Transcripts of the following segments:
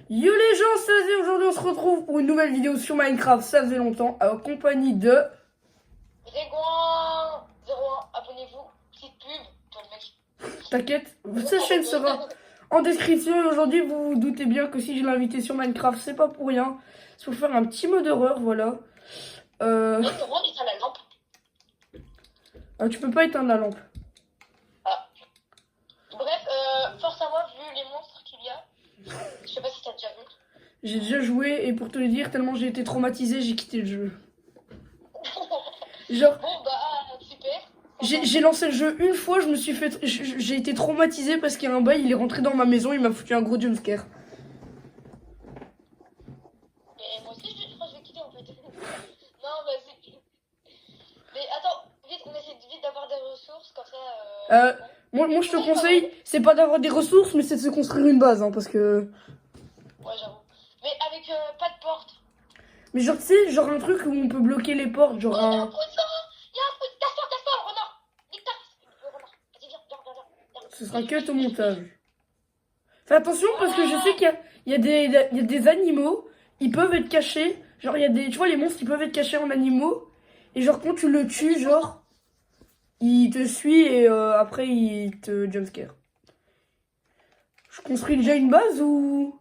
Yo les gens, ça faisait aujourd'hui on se retrouve pour une nouvelle vidéo sur Minecraft, ça faisait longtemps, en compagnie de... Grégoin 01, abonnez-vous, petite pub, toi le mec. T'inquiète, sa chaîne sera en description et aujourd'hui vous vous doutez bien que si je l'ai invité sur Minecraft, c'est pas pour rien. C'est pour faire un petit mode horreur, voilà. Grégoin, il la lampe. Tu peux pas éteindre la lampe. Ah. Bref, force à moi, vu les monstres qu'il y a. Je sais pas si t'as déjà vu. J'ai déjà joué et pour te le dire, tellement j'ai été traumatisé, j'ai quitté le jeu. Genre, Bon bah, super. j'ai lancé le jeu une fois, je me suis fait... J'ai été traumatisé parce qu'il y a un bail, il est rentré dans ma maison, il m'a foutu un gros jumpscare. Et moi aussi, je crois que je vais quitter en fait. Non, vas-y. Mais attends, vite, on essaie vite d'avoir des ressources, comme ça... Moi je te conseille, c'est pas d'avoir des ressources, mais c'est de se construire une base, hein, parce que... Ouais, j'avoue. Mais avec pas de porte. Mais genre, tu sais, genre un truc où on peut bloquer les portes, genre Oh, il y a un un... poisson. Il y a un poisson. Casse-toi, le renard. Nique ta race. Le renard. Vas-y, viens. Ce sera que au montage. Fais attention, parce que je sais qu'il y a des animaux, ils peuvent être cachés, genre il y a des... Tu vois, les monstres, ils peuvent être cachés en animaux, et genre quand tu le tues, genre, il te suit et après il te jumpscare. Je construis déjà une base ou...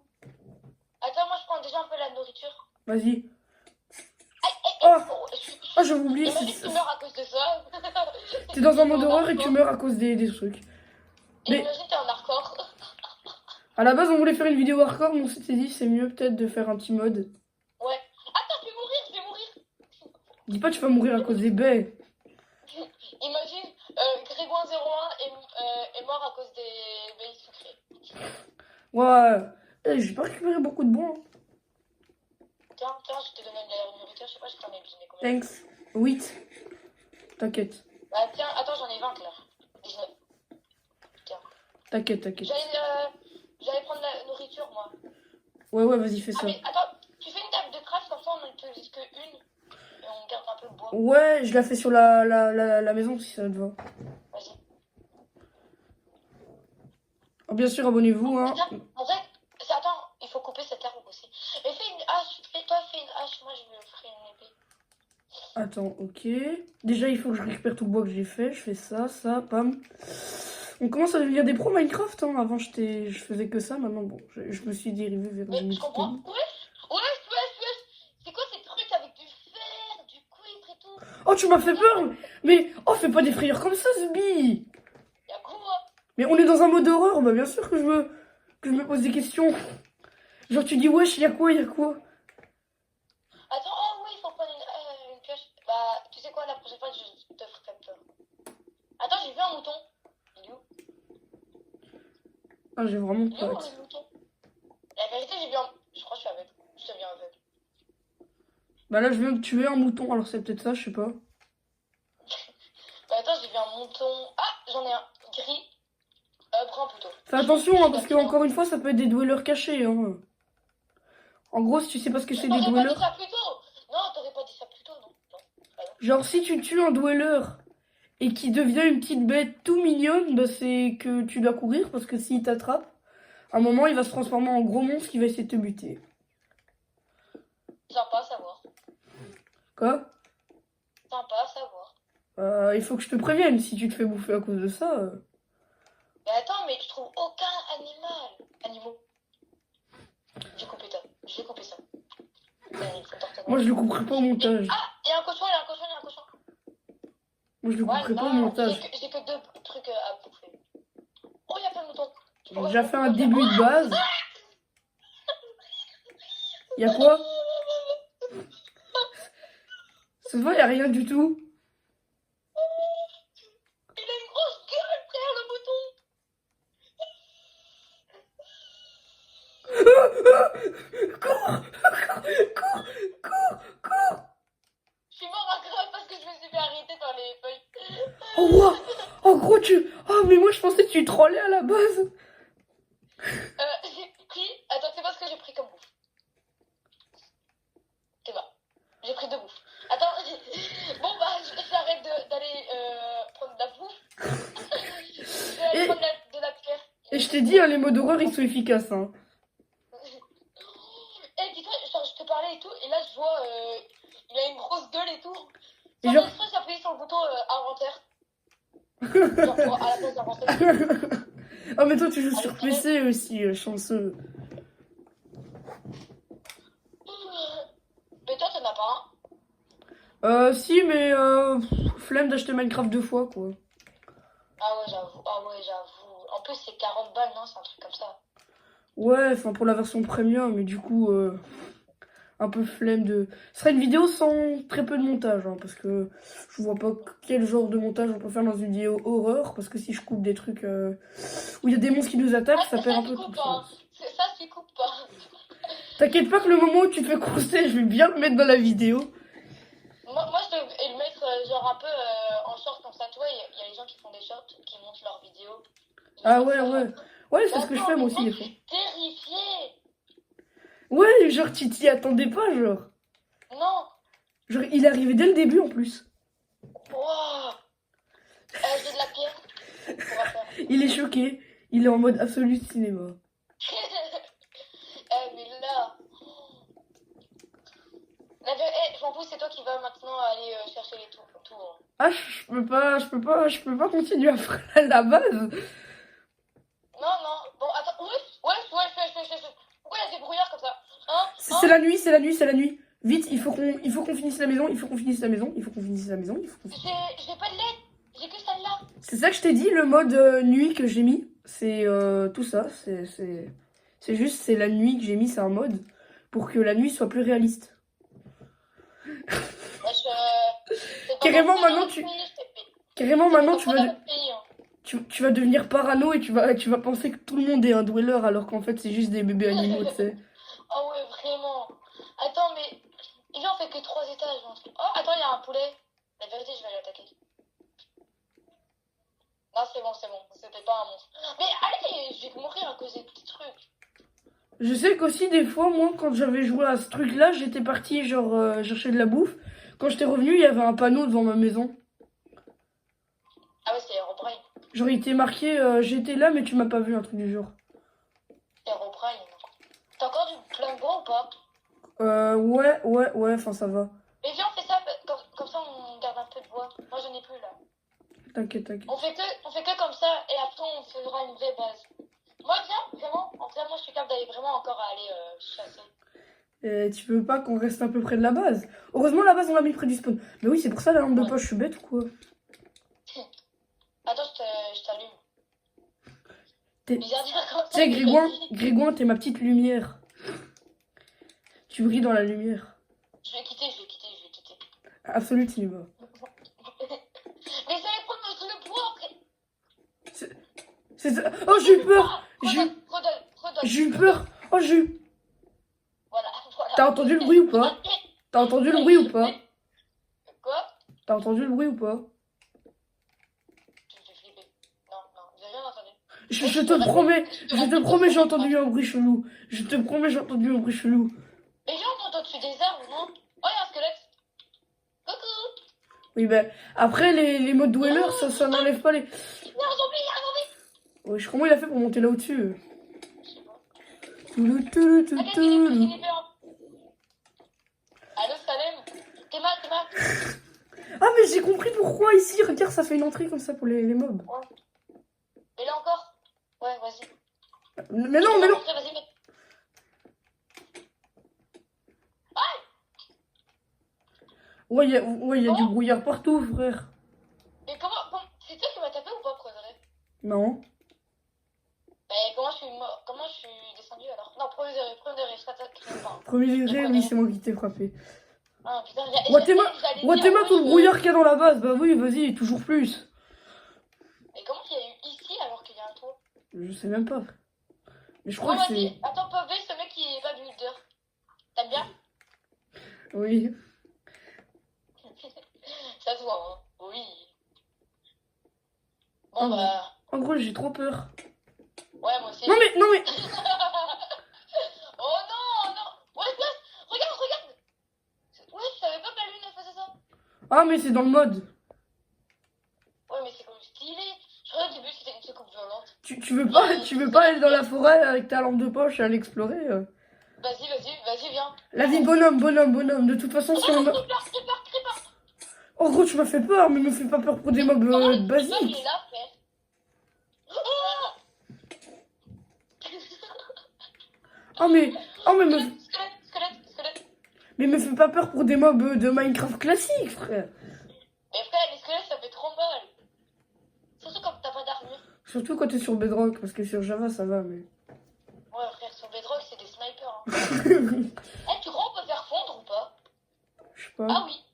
Attends, moi je prends déjà un peu la nourriture. Vas-y. Oh, Oh, j'avais oublié. Imagine que tu meurs à cause de ça. T'es dans un mode horreur et tu meurs à cause des trucs. Et Mais imagine t'es en hardcore. à la base, on voulait faire une vidéo hardcore, mais on s'était dit c'est mieux peut-être de faire un petit mode. Ouais. Attends, je vais mourir. Dis pas tu vas mourir à cause des baies. Imagine, Grégoin 01 est mort à cause des baies sucrées. Ouais. J'ai pas récupéré beaucoup de bois. Tiens, je t'ai donné de la nourriture, je sais pas, je t'en ai donné combien. Thanks. 8. T'inquiète. Bah tiens, attends, j'en ai 20 là. 19. Tiens. T'inquiète. J'allais prendre la nourriture moi. Ouais, vas-y, fais Ah ça. mais attends, tu fais une table de craft comme ça on n'utilise que une. Et on garde un peu de bois. Ouais, je la fais sur la maison si ça te va. Vas-y. Oh, bien sûr, abonnez-vous. Hein. Attends, en fait, attends, il faut couper cette herbe aussi. Mais fais une hache, toi fais une hache, moi je me ferai une épée. Attends, ok. Déjà, il faut que je récupère tout le bois que j'ai fait. Je fais ça, pam. On commence à devenir des pros Minecraft. Hein. Avant, je faisais que ça. Maintenant, bon, je me suis dérivé vers Mais une je comprends. multitude. Ouais. C'est quoi ces trucs avec du fer, du cuivre et tout? Oh, tu m'as fait peur. Mais, oh, fais pas des frayeurs comme ça, Zbi. Y'a quoi? Mais on est dans un mode horreur. Bah, bien sûr que je me pose des questions. Genre, tu dis, wesh, y'a quoi? Attends, oh oui, il faut prendre une pioche. Bah, tu sais quoi, la prochaine fois, je te ferai peur. Attends, j'ai vu un mouton. Il est où? Ah, j'ai vraiment Il est où pas. le mouton? La vérité, j'ai vu un... Je crois que je suis aveugle. Je deviens aveugle. Bah là, je viens de tuer un mouton. Alors, c'est peut-être ça, je sais pas. Bah attends, j'ai vu un mouton. Ah, j'en ai un. Gris. Brun plutôt. Fais attention, hein, parce que encore une fois, ça peut être des dwellers cachés. Hein. En gros, si tu sais pas ce que c'est des T'aurais pas dwellers. dit ça plus tôt. Non, t'aurais pas dit ça plus tôt, non. Genre, si tu tues un dweller et qu'il devient une petite bête tout mignonne, bah c'est que tu dois courir parce que s'il t'attrape, à un moment, il va se transformer en gros monstre qui va essayer de te buter. Sympa à savoir. Quoi? Sympa à savoir. Il faut que je te prévienne, si tu te fais bouffer à cause de ça. Mais attends, mais tu trouves aucun animaux. J'ai coupé ça. Moi, je le couperai pas au montage. Ah, il y a un cochon. Moi, je le couperai pas au Voilà, montage. j'ai que deux trucs à bouffer. Oh, il y a plein de moutons. J'ai déjà fait un début de base. Y a quoi? Ça se voit, y a rien du tout. Il a une grosse gueule, frère, le mouton. Cours. Je suis mort à grave parce que je me suis fait arrêter dans les feuilles. Oh, wow. Oh, gros, Oh, mais moi, je pensais que tu trollais à la base. J'ai pris... Attends, c'est pas ce que j'ai pris comme bouffe. C'est bon. J'ai pris 2 bouffes. Attends, bon bah, j'arrête d'aller prendre de la bouffe. Je vais aller prendre de la pierre. Et je t'ai dit, hein, les modes d'horreur, ils sont efficaces. Hein. parler et tout, et là je vois, il a une grosse gueule et tout. Et Sans genre- faire exprès, j'ai appuyé sur le bouton inventaire. Genre à la place d'inventer. Ah, mais toi, tu joues sur Avec PC aussi, chanceux. Mais toi, t'en as pas un? Si, mais flemme d'acheter Minecraft 2 fois, quoi. Ah ouais, j'avoue. Ah ouais, j'avoue. En plus, c'est 40 balles, non? C'est un truc comme ça. Ouais, enfin, pour la version premium, mais du coup, un peu flemme de... Ce serait une vidéo sans très peu de montage, hein, parce que je vois pas quel genre de montage on peut faire dans une vidéo horreur, parce que si je coupe des trucs où il y a des monstres qui nous attaquent, ça perd un peu tout le sens. Ça, tu coupes pas. T'inquiète pas que le moment où tu fais crousser, je vais bien le mettre dans la vidéo. Moi, je devais le mettre genre un peu en short comme ça. Tu vois, il y a les gens qui font des shorts, qui montent leurs vidéos. Ah ouais, ouais. Ouais, c'est ce que je fais moi aussi des fois. Je suis terrifiée. Ouais, genre tu t'y attendais pas, genre. Non. Genre, il est arrivé dès le début en plus. Wow. J'ai de la pierre. On va faire. Il est choqué. Il est en mode absolu cinéma. Mais là. Je m'en fous, c'est toi qui vas maintenant aller chercher les tours. Ah, je peux pas continuer à faire la base. Non. Bon, attends. Ouais. Pourquoi il y a des brouillards comme ça? Hein? C'est la nuit, c'est la nuit, c'est la nuit. Vite, il faut qu'on finisse la maison, il faut qu'on finisse la maison, il faut qu'on finisse la maison, il faut qu'on... J'ai pas de LED. J'ai que celle-là. C'est ça que je t'ai dit, le mode nuit que j'ai mis. C'est tout ça, c'est juste, c'est la nuit que j'ai mis, c'est un mode pour que la nuit soit plus réaliste. Carrément, maintenant, Carrément, maintenant, tu vas devenir parano et tu vas penser que tout le monde est un dweller alors qu'en fait, c'est juste des bébés animaux, tu sais. Oh ouais, vraiment. Attends, mais viens, on fait que 3 étages. Oh, attends, il y a un poulet. La vérité, je vais l'attaquer. Non, c'est bon. C'était pas un monstre. Mais allez, je vais mourir à cause des petits trucs. Je sais qu'aussi, des fois, moi, quand j'avais joué à ce truc-là, j'étais parti, genre, chercher de la bouffe. Quand j'étais revenu, il y avait un panneau devant ma maison. Ah ouais, c'est Herobrine. Genre, il était marqué j'étais là, mais tu m'as pas vu, un truc du genre. Herobrine. T'as encore du plein de bois ou pas? Ouais, enfin, ça va. Mais viens, on fait ça, comme ça on garde un peu de bois. Moi, j'en ai plus là. T'inquiète. On fait que comme ça, et après, on fera une vraie base. Moi, viens, vraiment. En vrai, moi, je suis capable d'aller vraiment encore aller chasser. Et tu veux pas qu'on reste un peu près de la base? Heureusement, la base, on l'a mis près du spawn. Mais oui, c'est pour ça la lampe de poche, je suis bête ou quoi? Attends, je t'allume. Tu Bizarre dire comme ça. sais, Grégoin, t'es ma petite lumière. Tu brilles dans la lumière. Je vais quitter. Absolu, tu y vas. Mais ça allait prendre le bois après. C'est ça. Oh, j'ai eu peur! Redonne. J'ai eu peur! Oh, j'ai eu... Voilà. T'as entendu le bruit ou pas? T'as entendu le bruit ou pas? Quoi? T'as entendu le bruit ou pas? J'ai flippé. Non, j'ai rien entendu. Je te promets, j'ai entendu un bruit chelou. Je te promets, j'ai entendu un bruit chelou. Les gens t'entendent au-dessus des arbres, non? Oh, il y a un squelette. Coucou. Oui, ben, après, les modes dweller, ça n'enlève pas les... Il y a un zombie. Ouais, comment il a fait pour monter là au-dessus? Je sais pas. Toulou. Allô, Salem? T'es mal. Ah, mais j'ai compris pourquoi ici. Regarde, ça fait une entrée comme ça pour les mobs. Ouais. Et là encore? Ouais, vas-y. Mais non. Vas-y, mets. Ouais, il y a du brouillard partout, frère. Mais comment c'est toi qui m'as tapé ou pas, Progrès? Non. Mais comment je suis descendu alors? Non, premier degré, je t'attaque pas. Premier degré, oui, c'est moi qui t'ai frappé. Ah putain, Watema, tout le brouillard qu'il y a dans la base. Bah oui, vas-y, toujours plus. Mais comment il y a eu ici alors qu'il y a un toit? Je sais même pas. Mais je Bon, crois que c'est... vas-y, attends, Pové, ce mec qui est pas builder. T'aimes bien? Oui. Ça se voit, hein. Oui. Bon, Ah, bah. En gros, j'ai trop peur. Ouais, moi aussi. Non mais... Oh non. Ouais, regarde. Ouais, je savais pas que la lune elle faisait ça. Ah, mais c'est dans le mode. Ouais, mais c'est comme stylé. Je croyais au début que c'était une soucoupe violente. Tu veux pas aller dans la forêt avec ta lampe de poche et aller explorer Vas-y, viens. La vie bonhomme. De toute façon, si on meurt... Creeper. Oh gros, tu m'as fait peur, mais me fais pas peur pour des mobs Il basiques. est là, frère. Oh mais me... Squelette. Mais me fais pas peur pour des mobs de Minecraft classiques, frère. Mais frère, les squelettes, ça fait trop mal. Surtout quand t'as pas d'armure. Surtout quand t'es sur Bedrock, parce que sur Java, ça va, mais... Ouais, frère, sur Bedrock, c'est des snipers. Hein. Eh, tu crois qu'on peut faire fondre ou pas? Je sais pas. Ah oui.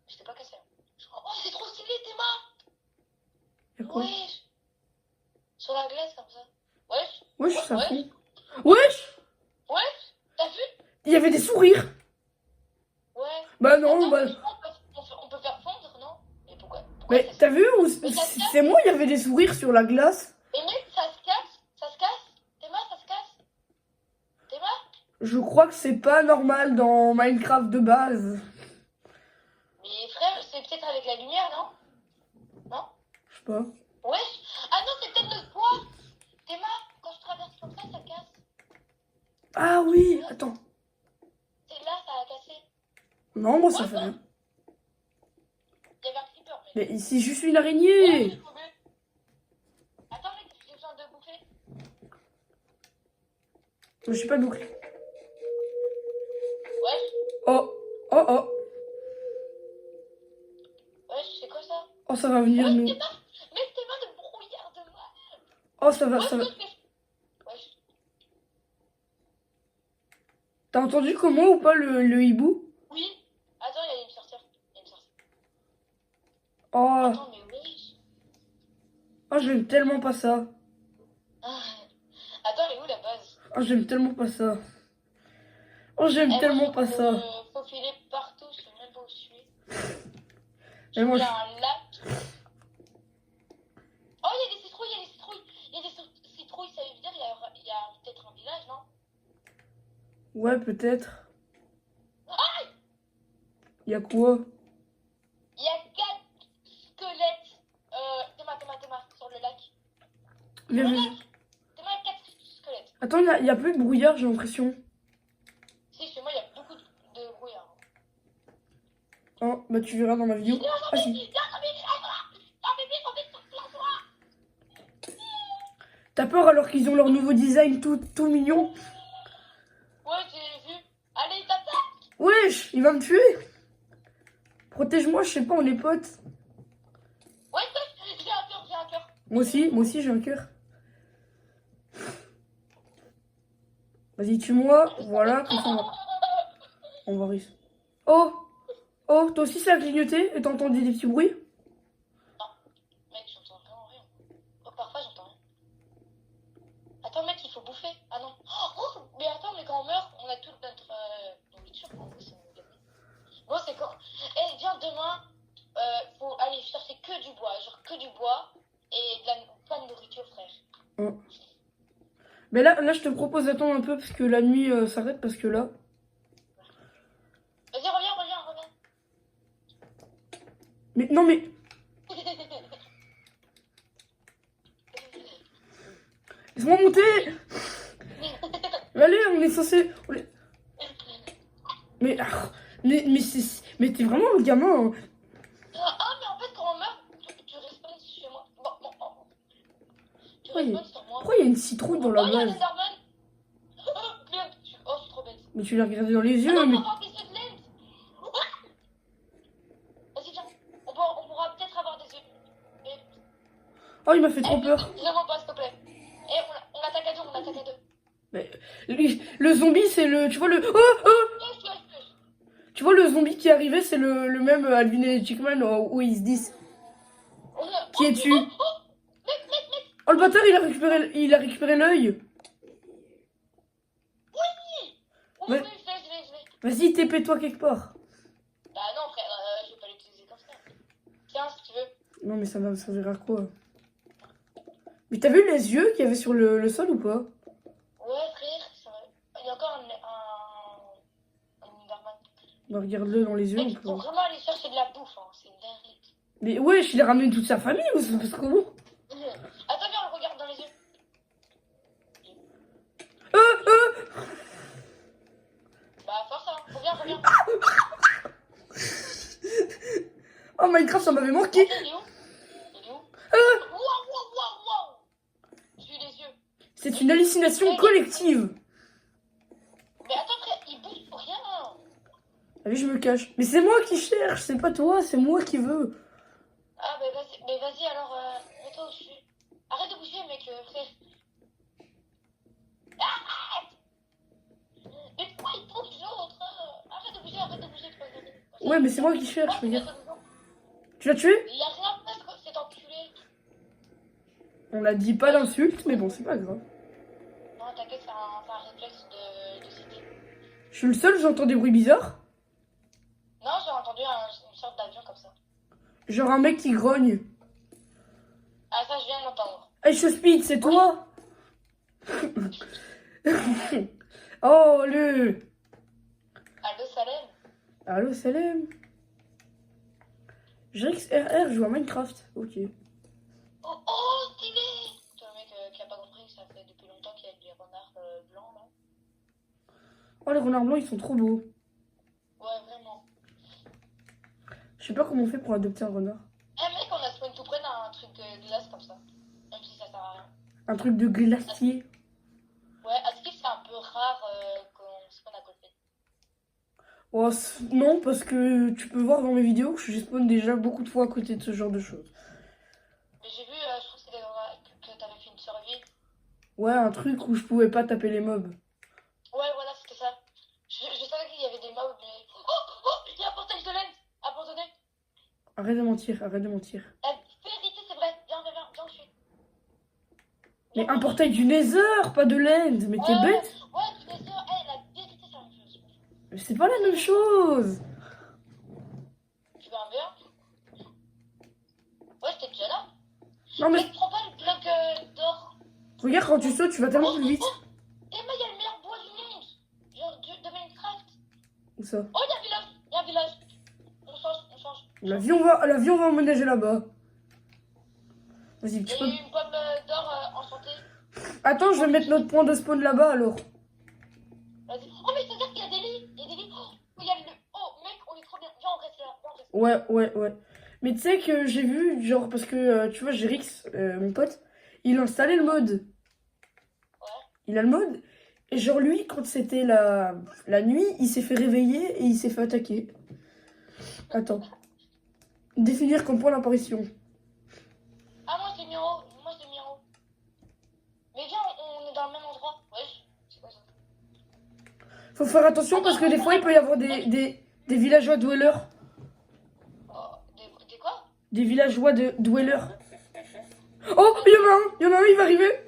Je t'ai pas cassé. Oh, c'est trop stylé, tes mains. Y'a quoi? Wesh. Sur la glace, comme ça. Wesh. Wesh, ça Wesh. fond. Wesh! Wesh. T'as vu? Il y avait des sourires. Ouais. Bah non, Attends, bah... mais on peut faire fondre, non? Mais pourquoi Mais ça se- t'as vu ou Mais ça se casse. c'est moi, il y avait des sourires sur la glace. Et mec, ça se casse. Tes mains, ça se casse. Tes mains. Je crois que c'est pas normal dans Minecraft de base. Mais frère, c'est peut-être avec la lumière, non? Non? Je sais pas. Wesh. Ah non, c'est peut-être notre poids. Tes mains, quand je traverse comme ça casse. Ah oui, attends. C'est là, ça a cassé. Non, moi ça fait rien. Il y avait un creeper, mais... Mais c'est juste une Ouais, araignée. j'ai trouvé. Attends, mec, j'ai besoin de bouffer. Je suis pas bouclé. Wesh. Oh. Wesh, c'est quoi ça? Oh, ça va venir Wesh, nous. tes mains de brouillard de mal. Oh, ça va. Wesh. T'as entendu comment ou pas le hibou? Oui. Attends, il y a une sorcière. Oh. Attends, mais wesh. Oh, j'aime tellement pas ça. Ah. Attends, elle est où la base? Oh, j'aime tellement pas ça. Oh, j'aime Eh, tellement moi, pas je ça. peux faufiler partout, je sais même pas où je suis. Et moi, Il y a un lac. Oh, il y a des citrouilles. Ça veut dire il y a peut-être un village, non? Ouais, peut-être. Y'a quoi? Il y a 4 squelettes. Théma, sur le lac. Viens, Le viens. lac. Théma, il y a 4 squelettes. Attends, y a plus de brouillard, j'ai l'impression. Si, chez moi, il y a beaucoup de brouillard. Oh, bah tu verras dans ma vidéo. Ah si. T'as peur alors qu'ils ont leur nouveau design tout mignon? Ouais, j'ai vu. Allez, tata. Wesh, il va me tuer. Protège-moi, je sais pas, on est potes. Ouais, j'ai un cœur. Moi aussi j'ai un cœur. Vas-y, tue-moi. Voilà, comme ça on va réussir. Oh, toi aussi ça a clignoté et t'as entendu des petits bruits? Mec, j'entends vraiment rien. Oh, parfois, j'entends rien. Attends, mec, il faut bouffer. Ah non. Oh, mais attends, mais quand on meurt, on a toute notre nourriture. Bon, c'est quand. Eh, viens demain. Faut aller chercher que du bois. Genre que du bois et pas de nourriture, frère. Oh. Mais là, je te propose d'attendre un peu parce que la nuit s'arrête parce que là. Vas-y, reviens. Mais non, mais. Laisse-moi monter. Mais allez, on est censé. Mais t'es vraiment un gamin. Hein. Ah, mais en fait, quand on meurt, tu respawns chez moi. Bon. Tu Oui. respawns sur moi. Pourquoi il y a une citrouille dans la Oh, il y a base? Enderman. Oh, je suis trop bête. Mais tu l'as regardé dans les yeux, Attends, mais. on va avoir des yeux de lens. Vas-y, viens. On pourra peut-être avoir des yeux. Oh, il m'a fait trop peur. Dis-moi pas, s'il te plaît. Eh, on attaque à deux. Mais le zombie, c'est le. Tu vois le. Oh. Wesh. Tu vois le zombie qui est arrivé, c'est le même Alvin et Chickman où ils se disent. Qui es-tu? Mec. Oh le bâtard, il a récupéré l'œil. Oh, Ouais. je vais. Vas-y, TP-toi quelque part. Bah non, frère, je vais pas l'utiliser comme ça. Tiens, si tu veux. Non mais ça va servir à quoi? Mais t'as vu les yeux qu'il y avait sur le sol ou pas? Ouais, frère, c'est vrai. Il y a encore un Enderman. Bah regarde-le dans les yeux. Mec, faut vraiment aller chercher de la bouffe, hein. C'est une dinguerie. Mais wesh, il a ramené toute sa famille ou c'est parce comment? Attends, viens, on le regarde dans les yeux. qui... Attends, il est où? Il est où? Waouh. J'ai eu les yeux. C'est une hallucination collective. Mais attends, frère, il bouge pour rien. Allez, je me cache. Mais c'est moi qui cherche, c'est pas toi, c'est moi qui veux. Ah, mais vas-y, alors, mets-toi au-dessus. Arrête de bouger, mec, frère. Arrête! Mais pourquoi il bouge, l'autre? Arrête de bouger, tu vas regarder. Ouais, mais c'est moi qui cherche, Oh, regarde. Tu l'as tué? il y a rien à faire, cet enculé. On a dit pas d'insulte, mais bon, c'est pas grave. Non, t'inquiète, c'est un réflexe de cité. Je suis le seul, j'entends des bruits bizarres. Non, j'ai entendu une sorte d'avion comme ça. Genre un mec qui grogne. Ah, ça, je viens d'entendre. Hey, Speed, c'est toi? Oh, le... Allô, Salem? Allô, Salem? Jrix RR joue à Minecraft. Ok. Oh, stylé! Toi, le mec qui a pas compris que ça fait depuis longtemps qu'il y a des renards blancs, là. Oh, les renards blancs, ils sont trop beaux. Ouais, vraiment. Je sais pas comment on fait pour adopter un renard. Eh, mec, on a spawn tout près d'un truc de glace comme ça. Même si ça sert à rien. Un truc de glacier. Ouais, est-ce que c'est un peu rare qu'on spawn à côté? Oh, non, parce que tu peux voir dans mes vidéos que je spawn déjà beaucoup de fois à côté de ce genre de choses. Mais j'ai vu, je trouve que c'était que t'avais fait une survie. Ouais, un truc où je pouvais pas taper les mobs. Ouais, voilà, c'était ça. Je savais qu'il y avait des mobs, mais... Oh, il y a un portail de laine abandonné. Arrête de mentir, arrête de mentir. La vérité, c'est vrai. Viens, je suis. Mais un portail du Nether, pas de l'End. Mais t'es bête? Ouais, tu es sûr. Eh, la vérité, c'est la même chose. Mais c'est pas la même chose. Tu veux un verre? Ouais, j'étais déjà là. Non mais Mec, prends pas le bloc d'or. regarde, quand tu sautes, tu vas tellement plus vite. Et moi, il y a le meilleur bois du monde. Genre de Minecraft. Où ça? Oh, il y a un village. Il y a un village. On change. L'avion va emménager là-bas. Vas-y, Il tu y peux... a eu une pomme d'or enchantée. Attends, je vais mettre notre point de spawn là-bas alors. Vas-y. Oh, mais c'est-à-dire qu'il y a des lits. Il y a des lits. Oh, il y a le... Oh, mec, on est trop bien. Viens, on reste là. Viens, on reste là. Ouais. Mais tu sais que j'ai vu, genre, parce que tu vois, Jrix, mon pote, il a installé le mode. Ouais. Il a le mode. Et genre, lui, quand c'était la nuit, il s'est fait réveiller et il s'est fait attaquer. Attends. Définir comme point d'apparition. Ah, moi, je l'ai mis en haut. Mais viens, on est dans le même endroit. Wesh. C'est quoi ça? Faut faire attention parce que des fois, il peut y avoir des villageois dwellers. Oh, des quoi? Des villageois de dwellers. Oh, il y en a un, il va arriver.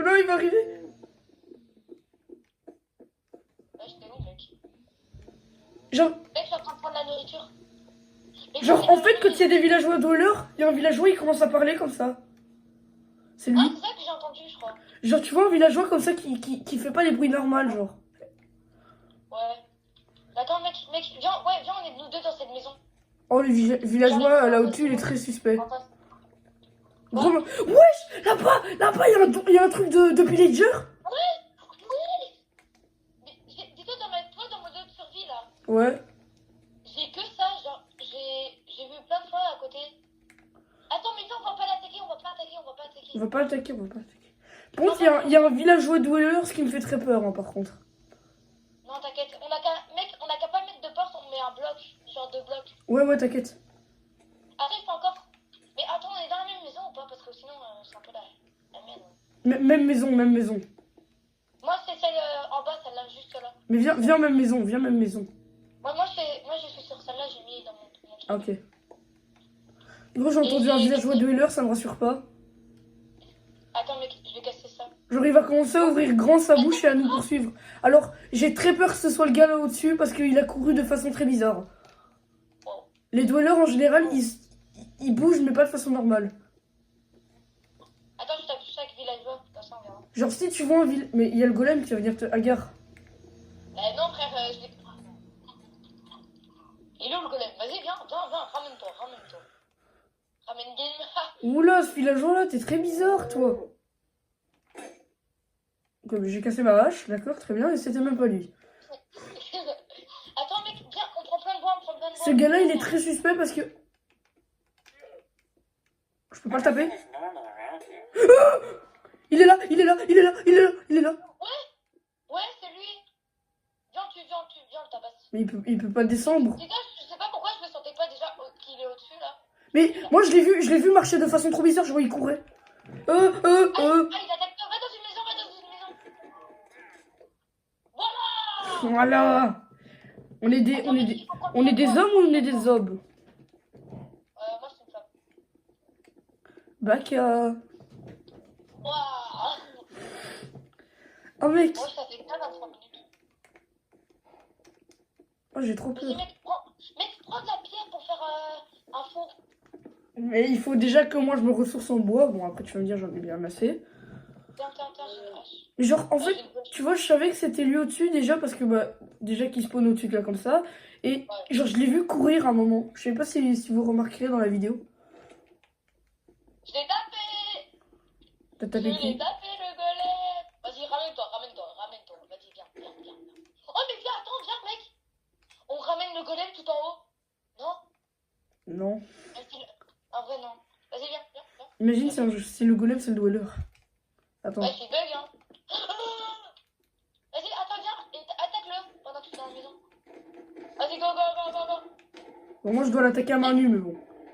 Wesh, t'es où, mec? Genre, Mec, je suis en train de prendre la nourriture. Mais genre en fait, quand il y a des villageois dwellers, il y a un villageois, il commence à parler comme ça. C'est lui. Ah, c'est ça que j'ai entendu, je crois. Genre, tu vois un villageois comme ça qui fait pas des bruits normaux, genre. Ouais. Attends, mec, viens, on est nous deux dans cette maison. Oh, le villageois là au-dessus, il est très suspect. En face. Gros, wesh, là-bas, il y a un truc de pillager. Oui. Mais dis-toi, dans mon jeu de survie, là, Ouais. j'ai que ça, genre, j'ai vu plein de fois à côté. Attends, mais viens, on va pas l'attaquer, on va pas attaquer. On va pas attaquer. Par contre, il y a un villageois dweller, ce qui me fait très peur, hein, par contre. Non, t'inquiète, on a qu'à pas mettre de porte, on met un bloc, genre deux blocs. Ouais, t'inquiète. Arrive pas encore. Mais attends, on est dans la même maison ou pas? Parce que sinon, c'est un peu la mienne. Même maison. Moi, c'est celle en bas, celle-là, juste là. Mais viens même maison. Moi, je suis sur celle-là, j'ai mis dans mon truc. Ah, ok. Gros, j'ai entendu un villageois dweller, ça me rassure pas. Attends, mec, je vais casser ça. Genre, il va commencer à ouvrir grand sa bouche et à nous poursuivre. Alors, j'ai très peur que ce soit le gars là au-dessus parce qu'il a couru de façon très bizarre. Oh. Les dwellers, en général, ils bougent, mais pas de façon normale. Attends, je tape chaque villageois, comme ça on verra. Genre, si tu vois un village... Mais il y a le golem qui va venir te hagar. Non, frère, je l'ai... Il est où le golem? Vas-y, viens, ramène-toi. Ramène game. Oula, ce villageois-là, t'es très bizarre, toi. Comme j'ai cassé ma hache, d'accord, très bien, et c'était même pas lui. Attends, mec, viens, on prend plein de bois. Ce gars-là, il est très suspect parce que... Je peux pas le taper. Il est là, il est là, il est là, il est là, il est là. Ouais, c'est lui. Viens, le tabasse. Mais il peut pas descendre. C'est ça, je sais pas pourquoi je me sentais pas déjà qu'il est au-dessus là. Mais moi je l'ai vu marcher de façon trop bizarre, je vois il courait. Il attaque pas, va dans une maison, va dans une maison. Voilà. Voilà. On est des hommes ou on est des hommes? Moi je suis une femme. Baka. Waouh. Oh mec. Moi ça fait que 23 minutes. Oh j'ai trop Vas-y peur. mec, prends de la pierre pour faire un four. Mais il faut déjà que moi je me ressource en bois. Bon après tu vas me dire j'en ai bien assez. Tiens, j'ai une hache. Mais genre en fait, J'ai une bonne- tu vois je savais que c'était lui au-dessus déjà parce que bah déjà qu'il spawn au-dessus de là comme ça. Et genre je l'ai vu courir à un moment. Je sais pas si vous remarquerez dans la vidéo. Je l'ai tapé. T'as Je tapé l'ai qui? tapé le golem. Vas-y, ramène-toi. Vas-y, viens. Oh mais viens, attends, mec. On ramène le golem tout en haut. Non? Non. Vas-y, en vrai non. Vas-y, viens. Imagine c'est le golem, c'est le dweller. Attends. Ouais, il bug, hein. Vas-y, attends, viens, et attaque-le pendant que tu es dans la maison. Vas-y, go. Bon moi je dois l'attaquer à main nue mais bon.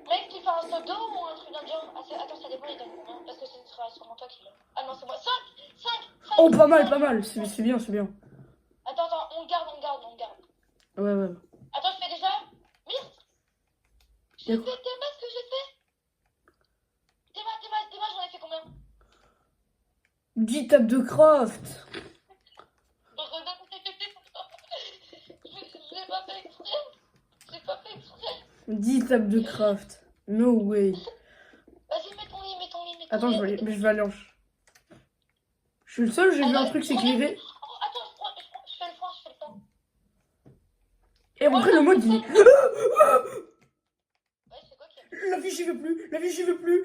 Mec, tu fais un saut d'eau ou un truc d'indien? Attends, ça dépend, il donne combien? Parce que ce sera sûrement toi qui l'as. Ah non, c'est moi. 5. Oh pas mal. C'est bien. Attends, on garde. Ouais. Attends, je fais déjà. Merde. Tes masques que j'ai fait. Tes masques, j'en ai fait combien? 10 tables de craft. J'ai pas fait exprès. 10 tables de craft. No way. Vas-y, mets ton lit. Attends, je vais aller en... Je suis le seul, j'ai vu un truc s'éclairer. Oh, attends, je fais le foin. Et en vrai, le mode, il est... Ouais, c'est quoi qui a... La vie, j'y vais plus.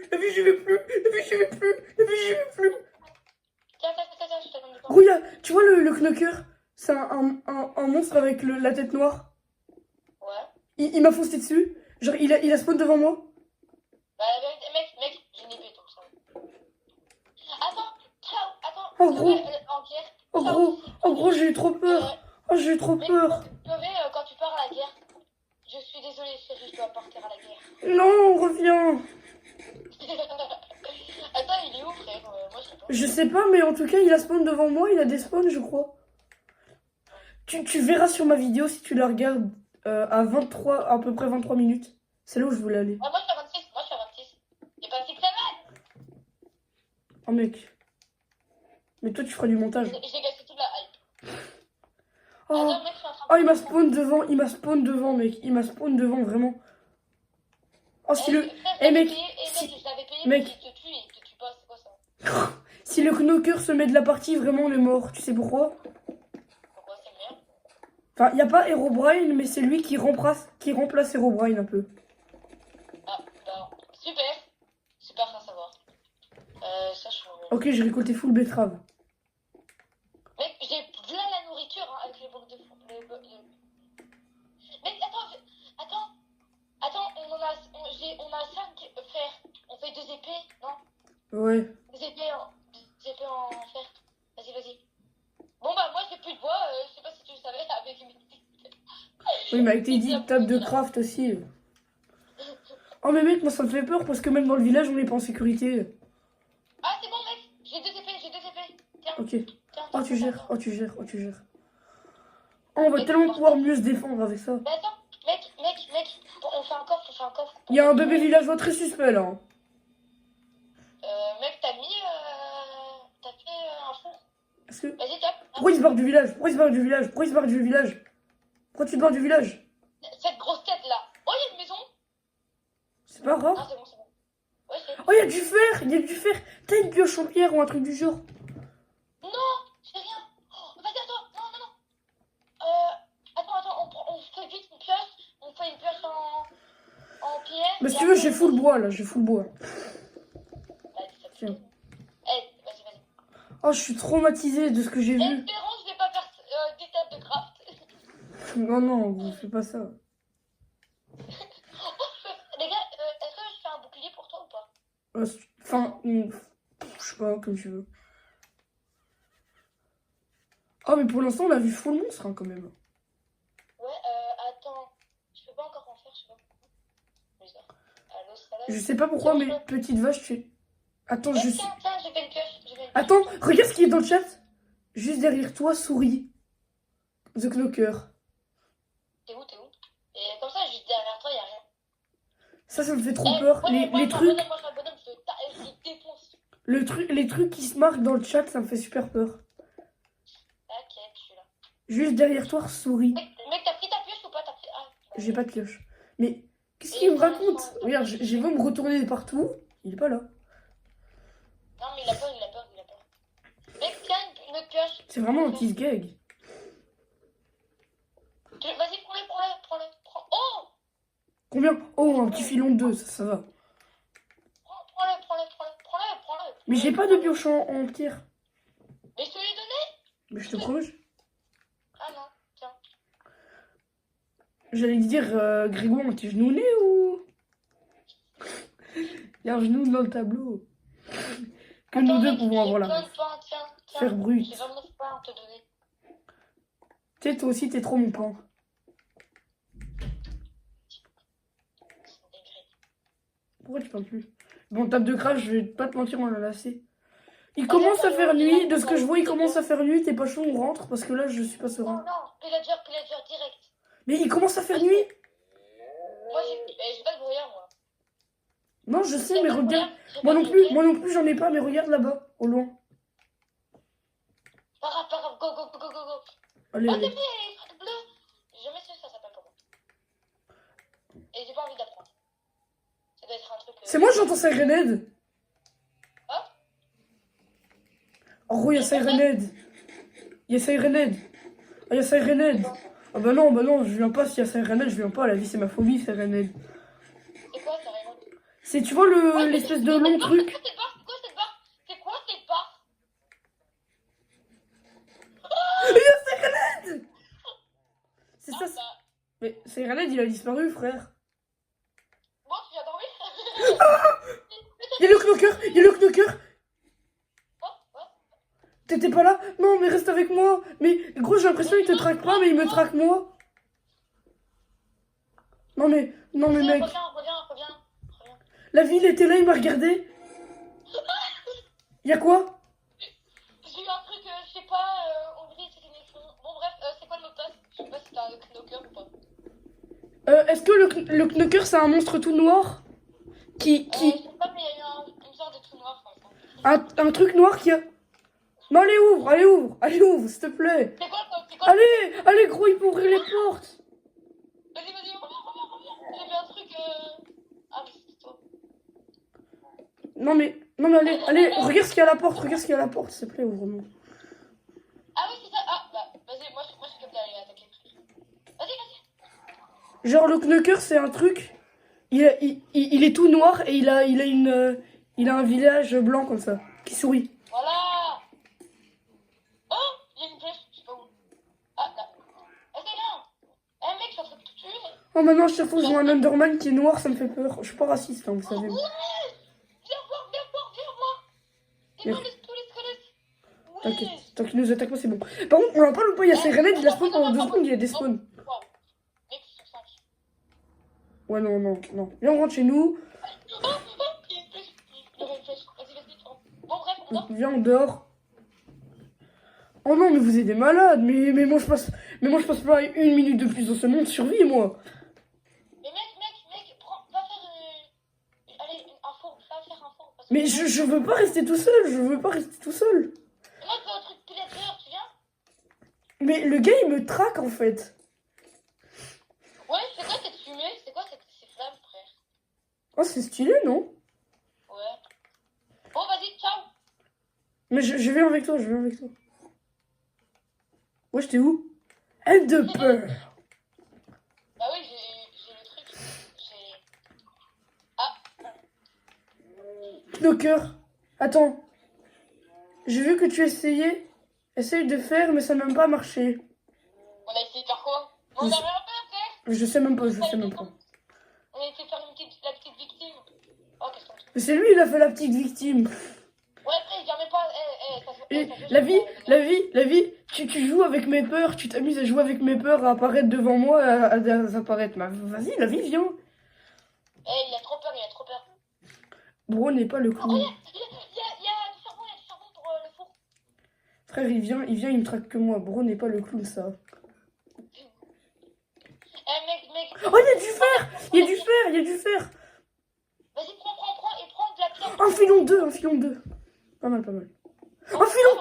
Tiens, je te donne du temps. Regarde, tu vois le Knocker? C'est un monstre avec la tête noire. Ouais. Il m'a foncé dessus. Genre, il a spawn devant moi. Bah, la vérité, mec, j'ai une épée, donc ça. Attends. Oh, gros. En guerre. Oh gros, j'ai eu trop peur. Oh, j'ai eu trop Mec, peur. quand tu pars à la guerre, je suis désolée, chérie, je dois partir à la guerre. Non, reviens. Attends, il est où, frère? Moi, je sais pas. Je sais pas, mais en tout cas, il a spawn devant moi. Il a des spawns, je crois. Tu verras sur ma vidéo si tu la regardes à peu près 23 minutes. C'est là où je voulais aller. Moi, je suis à 26. Y'a pas de six semaines. Oh mec. Mais toi tu feras du montage. J'ai gâché toute la hype. Oh, Attends, mec, je suis en train de... il m'a spawn devant mec. Il m'a spawn devant vraiment. Oh si le... Eh mec, je l'avais payé mec. pour qu'il te tue et il te tue pas, c'est quoi ça? Si le Knocker se met de la partie, vraiment on est mort. Tu sais pourquoi? Pourquoi c'est le meilleur? Enfin, y a pas Herobrine, mais c'est lui qui remplace Herobrine un peu. Ah, bah, super à savoir. Ça, je suis... Ok, j'ai récolté full betterave. Mec, j'ai là la nourriture hein, avec les blocs de fond. Mec, attends, on a 5 fers. On fait 2 épées, non? Ouais. Des épées en fer. Vas-y. Bon bah moi j'ai plus de bois, je sais pas si tu le savais avec mes... Oui, mais avec tes 10 tables de craft aussi. Oh mais mec, moi ça me fait peur parce que même dans le village on n'est pas en sécurité. Ah c'est bon mec, j'ai 2 épées. Tiens. Ok. Tiens, Oh tu gères. Oh, on va tellement pouvoir mieux se défendre avec ça. Mais attends, mec, on fait un coffre. Il y a un bébé villageois très suspect là. Hein. Mec, t'as fait un four. Est-ce que... Vas-y, tape. Pourquoi il se barre du village? Pourquoi tu te barres du village? Cette grosse tête là. Oh, il y a une maison. C'est pas grave. Ah, c'est bon. Ouais, c'est... Oh, il y a du fer. T'as une pioche en pierre ou un truc du genre? Non, j'ai rien. Oh, vas-y, attends, non. Attends, on fait vite une pioche. On fait une pioche en pierre. Mais si tu veux, j'ai full bois là, Tiens. Vas-y. Oh, je suis traumatisé de ce que j'ai vu. Espérons, je vais pas faire 10 tables de craft. Non, vous faites pas ça. Les gars, est-ce que je fais un bouclier pour toi ou pas? Enfin, je sais pas, comme tu veux. Oh, mais pour l'instant, on a vu full monstre, hein, quand même. Ouais, attends. Je peux pas encore en faire, je sais pas pourquoi. Bizarre. Allô, ça là? Je sais pas pourquoi, mais petite vache, tu... Attends, Eh, je... tiens, j'ai fait une pioche. Attends, regarde ce qui est dans le chat. Juste derrière toi, souris. The Knocker. T'es où? Et comme ça, juste derrière toi, y'a rien. Ça me fait trop peur. Les trucs... Moi, je suis un bonhomme, je défonce. Les trucs qui se marquent dans le chat, ça me fait super peur. Ok, je suis là. Juste derrière toi, souris. Mec, t'as pris ta pioche ou pas? T'as pris... Ah, J'ai pas de pioche. Mais qu'est-ce qu'il me raconte? Regarde, j'ai beau me retourner partout. Il est pas là. Non, mais il a peur. Mec, tiens, une autre pioche. C'est vraiment un petit gag. Vas-y, prends-le. Oh! Combien? Oh, un petit filon de 2, ça va. Prends-le. Mais j'ai pas de pioche en pierre. Mais je te l'ai donné? Mais je te promets. Ah non, tiens. J'allais dire, Grégoire, t'es genouné ou... Il y a un genou dans le tableau. Que nous deux pouvons avoir la ref. Tiens. Faire brut. J'ai vraiment pas à te donner. Tu sais, toi aussi, t'es trop mon pain. Pourquoi tu parles plus? Bon, tape de crash, je vais pas te mentir, on l'a lassé. Il commence à faire nuit, de ce que je vois, il commence à faire nuit. T'es pas chaud, on rentre, parce que là, je suis pas serein. Non, pillager, direct. Mais il commence à faire nuit. Moi, j'ai pas de brouillard, moi. Non, je sais, mais regarde. Moi non plus, j'en ai pas, mais regarde là-bas, au loin. Pas grave, go. Allez, Oh, allez. t'es fait, les trucs bleus. J'ai jamais su ça s'appelle comment. Et j'ai pas envie d'apprendre. Ça doit être un truc... C'est moi, j'entends Sirenhead. Hein? En gros, il y a Sirenhead. Il y a Sirenhead. Ah bah non, je viens pas s'il y a Sirenhead, je viens pas. La vie, c'est ma phobie, Sirenhead. C'est quoi, ça rémonte? C'est, tu vois, l'espèce de long truc. C'est quoi cette barre? Il y a Sirenhead. C'est ça. Bah, Mais Sirenhead, il a disparu, frère. bon, tu viens dormir? Il y a le knocker. Oh, ouais. T'étais pas là? Non, mais reste avec moi. Mais gros, j'ai l'impression qu'il te traque pas, mais il me traque moi. Non mais mec. Reviens. La ville était là, il m'a regardé. Y'a quoi? J'ai eu un truc, je sais pas, on dirait que c'était une explosion. Bon, bref, c'est quoi le mot de passe? Je sais pas si t'as un knocker ou pas. Est-ce que le knocker, c'est un monstre tout noir? Je sais pas, mais il y a eu une sorte de trou noir, un truc noir qui a... Non, allez, ouvre, s'il te plaît. C'est quoi? Allez, gros, il peut ouvrir les portes. Vas-y, reviens. J'ai vu un truc, Ah, mais c'est toi. Non mais allez, regarde ce qu'il y a à la porte, s'il te plaît, ouvre-moi. Ah oui, c'est ça. Ah, bah, vas-y, moi je suis capable d'aller attaquer le truc. Vas-y. Genre, le knocker, c'est un truc... Il est tout noir et il a un village blanc comme ça, qui sourit. Voilà. Oh, il y a une flèche, je sais pas où. Ah, là. Vas-y, là. Mec, je suis en train de te tuer. Oh, maintenant, chaque fois que je vois un Underman qui est noir, ça me fait peur. Je suis pas raciste, hein, vous savez. Ouais. Viens voir. C'est moi, tous les squelettes. T'inquiète, tant qu'il nous attaque pas, c'est bon. Par contre, on en parle ou pas? Il y a Sirenhead, il a spawn pendant 2 secondes, il a des spawns. Wow. Mec, ils sont 5. Ouais, non. Viens, on rentre chez nous. Il y a une flèche. Vas-y, tu rentres. Bon, bref, on dort. Viens, on dort. Oh non, mais vous êtes des malades. Mais moi, je passe pas 1 minute de plus dans ce monde survie, moi. Mais mec, va faire un four. Va faire un four. Mais je veux pas rester tout seul. Moi, je veux un truc pillager, tu viens? Mais le gars, il me traque, en fait. Ouais, c'est quoi cette fumée? C'est quoi ces flammes, frère? Oh, c'est stylé, non? Ouais. Bon, vas-y, ciao. Mais je viens avec toi, Ouais, j'étais où? Elle de peur. Bah oui, j'ai le truc. Ah. Knocker. Attends. J'ai vu que tu essayais. Essaye de faire, mais ça n'a même pas marché. On a essayé de faire quoi? On a rien fait, frère. Je sais même pas. On a essayé de faire la petite victime. Oh, qu'est-ce qu'on fait? Mais c'est lui, il a fait la petite victime. Ouais, il vient même pas. Et la vie, tu joues avec mes peurs, tu t'amuses à jouer avec mes peurs, à apparaître devant moi, à apparaître. Bah, vas-y, la vie, viens. Il a trop peur, il a trop peur. Bro n'est pas le Oh, clown. il y a du charbon pour le four. Frère, il me traque que moi. Bro n'est pas le clown, ça. Mec. Oh, il y a du fer! Il y a du fer, il y a du fer! Vas-y, prends et prends de la pierre. Un filon de 2. Pas mal. Un filon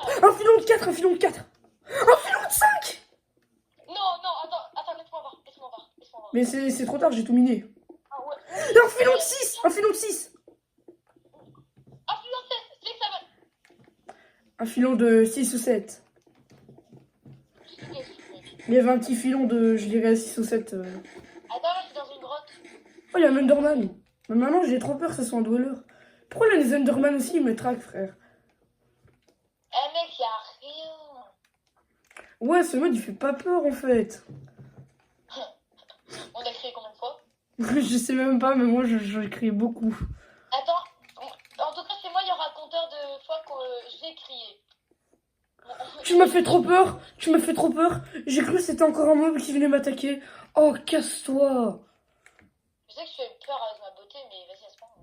de 4, un filon de 4. Un filon de 5! Non, attends, laisse-moi voir. Mais c'est trop tard, j'ai tout miné. Ah ouais. Et un filon de 6! Un filon de 6! Ah, plus en tête, c'est que ça va. Un filon de 6 ou 7. Il y avait un petit filon de, je dirais, 6 ou 7. Attends, là, je suis dans une grotte. Oh, il y a un Enderman. Mais maintenant, j'ai trop peur que ce soit un dweller. Pourquoi là, les Enderman aussi, ils me traquent, frère? Mec, y'a rien. Ouais, ce mode, il fait pas peur, en fait. On a créé combien de fois? Je sais même pas, mais moi, je crie beaucoup. Attends, en tout cas, c'est moi, il y aura un compteur de fois que j'ai crié. Tu m'as fait trop peur. J'ai cru que c'était encore un mob qui venait m'attaquer. Oh, casse-toi. Je sais que je fais peur avec ma beauté, mais vas-y, à ce moment.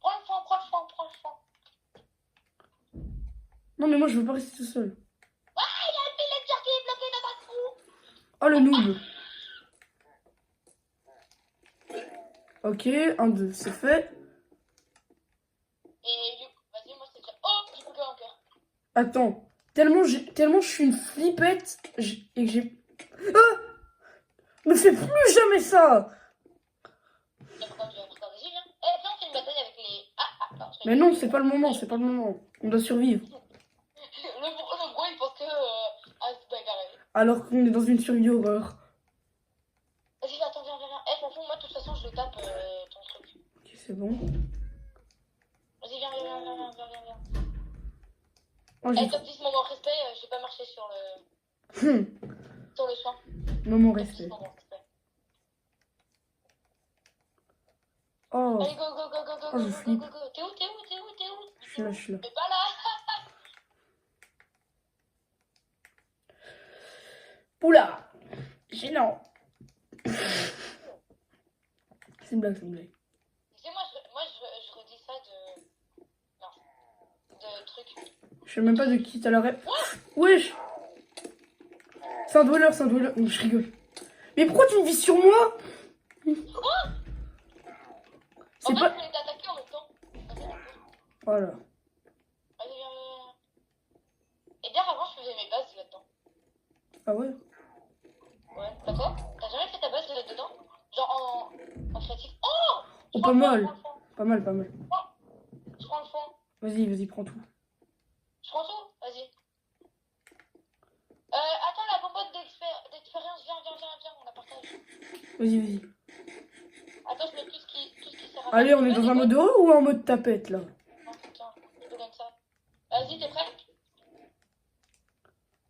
Prends le fond. Non, mais moi, je veux pas rester tout seul. Ah, il y a un pillager qui est bloqué dans un trou. Oh, le noob. Ok, 1, 2, c'est fait. Et vas-y, moi, c'est déjà. Oh, j'ai coupé un cœur. Attends, tellement je suis une flippette et que j'ai... Ah! Ne fais plus jamais ça! Et pourquoi tu vas faire ça? Vas-y, viens. Viens, on fait une bataille avec les. Attends, Mais non, c'est pas le moment. On doit survivre. Le gros, il pense que. Se bagarrer. Alors qu'on est dans une survie horreur. Vas-y, attends, viens. M'en fous, moi, de toute façon, je le tape ton truc. Ok, c'est bon. Vas-y, viens. Oh, j'ai Top 10 moment respect, j'ai pas marché sur le. Sur le soin. Moment Top 10 respect. moment respect. Oh, Allez, go. Oh, je flippe. T'es où? je suis là. T'es pas là. Oula! Gênant. C'est une blague. Tu sais, moi, je redis ça de. Non. De trucs. Je sais même pas de qui t'as la rêve. Wesh! C'est un dweller. Oh, je rigole. Mais pourquoi tu me vis sur moi? En C'est fait, pas... je voulais t'attaquer en même temps. Voilà. Allez, viens. Et bien avant, je faisais mes bases là-dedans. Ah ouais? Ouais. Bah quoi? T'as jamais fait ta base là-dedans? Genre en créatif. Oh! Oh, pas mal. Je prends le fond. Pas mal. Vas-y, prends tout. Je prends tout? Vas-y. Attends, la bonbonne d'expérience, viens, on la partage. Vas-y. Attends, je mets tout ce qui sert à Allez, on est dans un mode haut ou en mode tapette, là? Non, putain, je te donne ça. Vas-y, t'es prêt?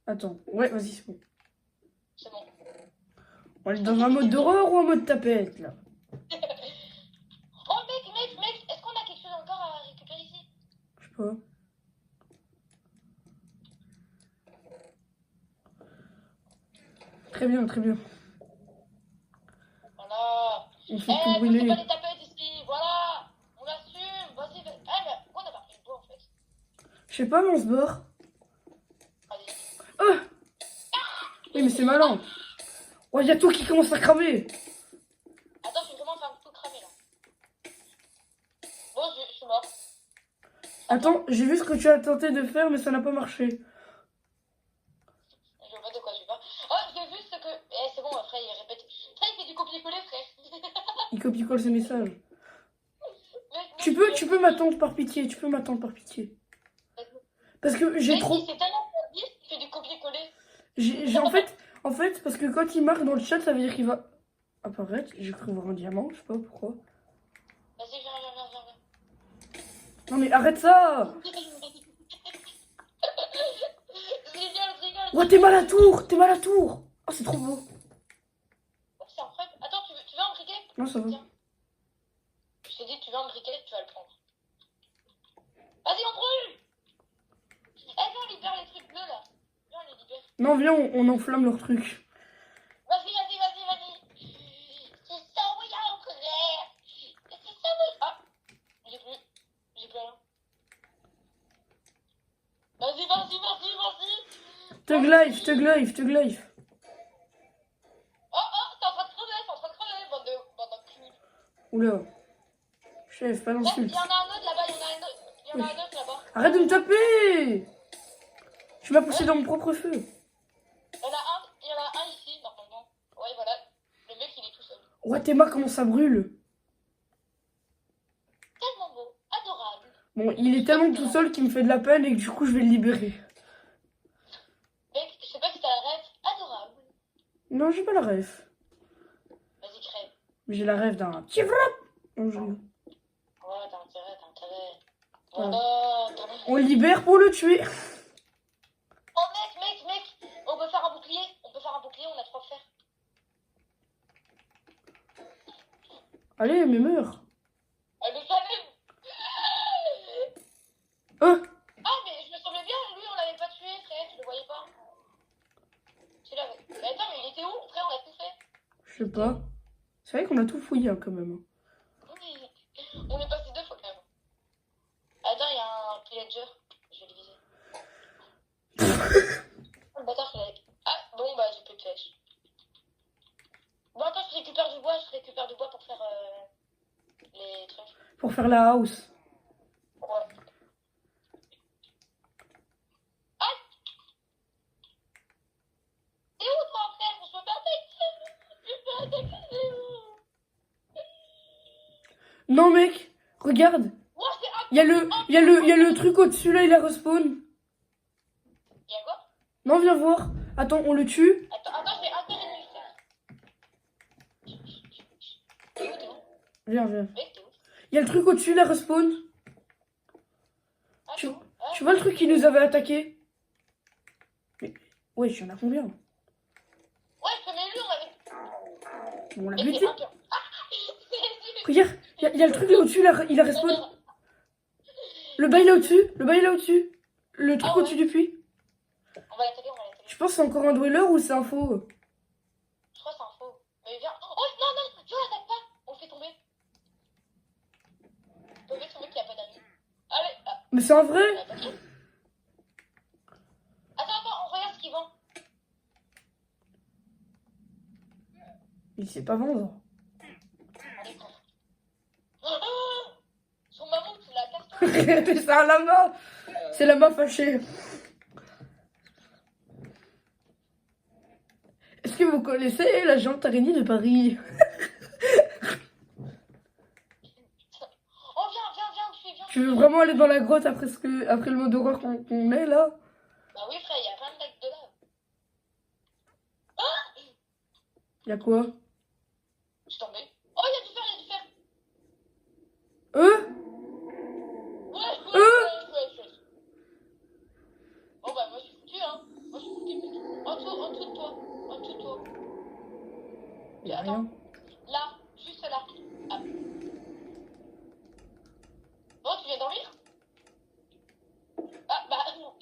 Attends. Ouais, vas-y, c'est bon. C'est bon. On est dans un mode d'horreur ou en mode tapette, là? Oh, mec, est-ce qu'on a quelque chose encore à récupérer ici? Je sais pas. Très bien. Voilà. On fait tout brûler. C'est pas des tapettes ici, voilà. On l'assume, vas-y. Mais pourquoi on a pas pris le bois en fait? Je sais pas, mais on se barre. Vas-y. Ah! Oui, mais c'est malin. Oh, y a tout qui commence à cramer. Attends, je suis vraiment en train de tout cramer là. Bon, je suis mort. Attends, j'ai vu ce que tu as tenté de faire, mais ça n'a pas marché. Je vois pas de quoi tu parles. Oh, j'ai vu ce que. C'est bon, après il répète. Ça, il fait du copier-coller, frère. Il copie-colle ses messages. Mec, Tu peux m'attendre par pitié. Parce que j'ai mec, trop... c'est tellement bien, il fait du copier-coller. En fait, parce que quand il marque dans le chat, ça veut dire qu'il va apparaître. J'ai cru voir un diamant, je sais pas pourquoi. Vas-y, viens. Non mais arrête ça! Je rigole. Ouais, t'es mal à tour! Oh, c'est trop beau. C'est incroyable. Attends, tu veux en briquer? Non, ça va. Tiens. Je Je t'ai dit, tu veux un briquet, tu vas le prendre. Vas-y, on brûle. Eh, viens, on libère les trucs bleus, là. Viens, on les libère. Non, viens, on enflamme leur truc. Vas-y. C'est ça, oui, frère. C'est ça, oui. Ah, j'ai plus rien. Vas-y. Tug life. Oh, t'es en train de crever, bande de cul. Oula. Chef, pas Il y d'insulte. en a un autre là-bas, il y en a un autre là-bas. Arrête de me taper! Tu m'as poussé dans mon propre feu. Il y en a un ici, normalement. Ouais, voilà. Le mec, il est tout seul. Ouais, Théma, comment ça brûle? Tellement beau, adorable. Bon, il est tellement tout seul qu'il me fait de la peine et que du coup, je vais le libérer. Mec, je sais pas si t'as la rêve, adorable. Non, j'ai pas la rêve. Vas-y, crève. Mais j'ai la rêve d'un petit vrap. Non, je rigole. Ouais, t'as intérêt. Ouais. Oh, t'as raison. On le libère pour le tuer. Oh, mec, on peut faire un bouclier. On a 3 fers. Allez, mais meurs. Elle le savait. Hein? Ah, mais je me semblais bien, lui, on l'avait pas tué, frère, tu le voyais pas. Tu l'avais. Mais attends, mais il était où? Frère, on a tout fait. Je sais pas. C'est vrai qu'on a tout fouillé hein, quand même. Oui. On est passé 2 fois quand même. Attends, il y a un pillager. Je vais le viser. Oh, le bâtard, il a... Ah, bon, bah, j'ai plus de flèches. Bon, attends, je récupère du bois pour faire les trucs. Pour faire la house. Ouais. Ah! T'es où, toi, frère? Je peux pas attaquer. C'est où? Non, mec. Regarde. Moi, c'est un... Il y a le truc au-dessus là, il a respawn. Il y a quoi? Non, viens voir. Attends, on le tue. Attends, je vais intervenir, frère. T'es où? Viens. Mec, t'es où? Il y a le truc au-dessus, il a respawn. Ah, Tu, non. Ah, tu vois le truc qui nous avait attaqué? Mais, ouais, il y en a combien? ouais, je te mets lui, on avait... On l'a Mec, buté. c'est un peu... Ah! Regarde, il y a le truc là au-dessus, il a respawn. Le bail là au-dessus, Le truc Ah ouais. au-dessus du puits. On va l'attaquer. Tu penses que c'est encore un dweller ou c'est un faux? Je crois que c'est un faux. Mais viens... Oh, non, viens, on l'attaque pas. On le fait tomber. On peut mettre son mec qui a pas d'amis. Allez, ah, Mais c'est un on vrai? l'a attaqué. Attends, on regarde ce qu'il vend. Il sait pas vendre. Allez, prends. Oh, son mammouth, la carton. C'est un lama. C'est lama fâché. Est-ce que vous connaissez la jante araignée de Paris? Oh, viens. Tu veux vraiment aller dans la grotte après le mode d'horreur qu'on est là? Bah oui, frère, il y a plein de lacs de lave. Y'a quoi? Je suis tombé. Oh, il y a du fer. Ouais. Ouais. Oh, bah, moi, je suis foutu, hein. Mec. En dessous de toi. Y'a Attends. rien. Là, juste là. Ah. Bon, tu viens dormir? Ah, bah, non.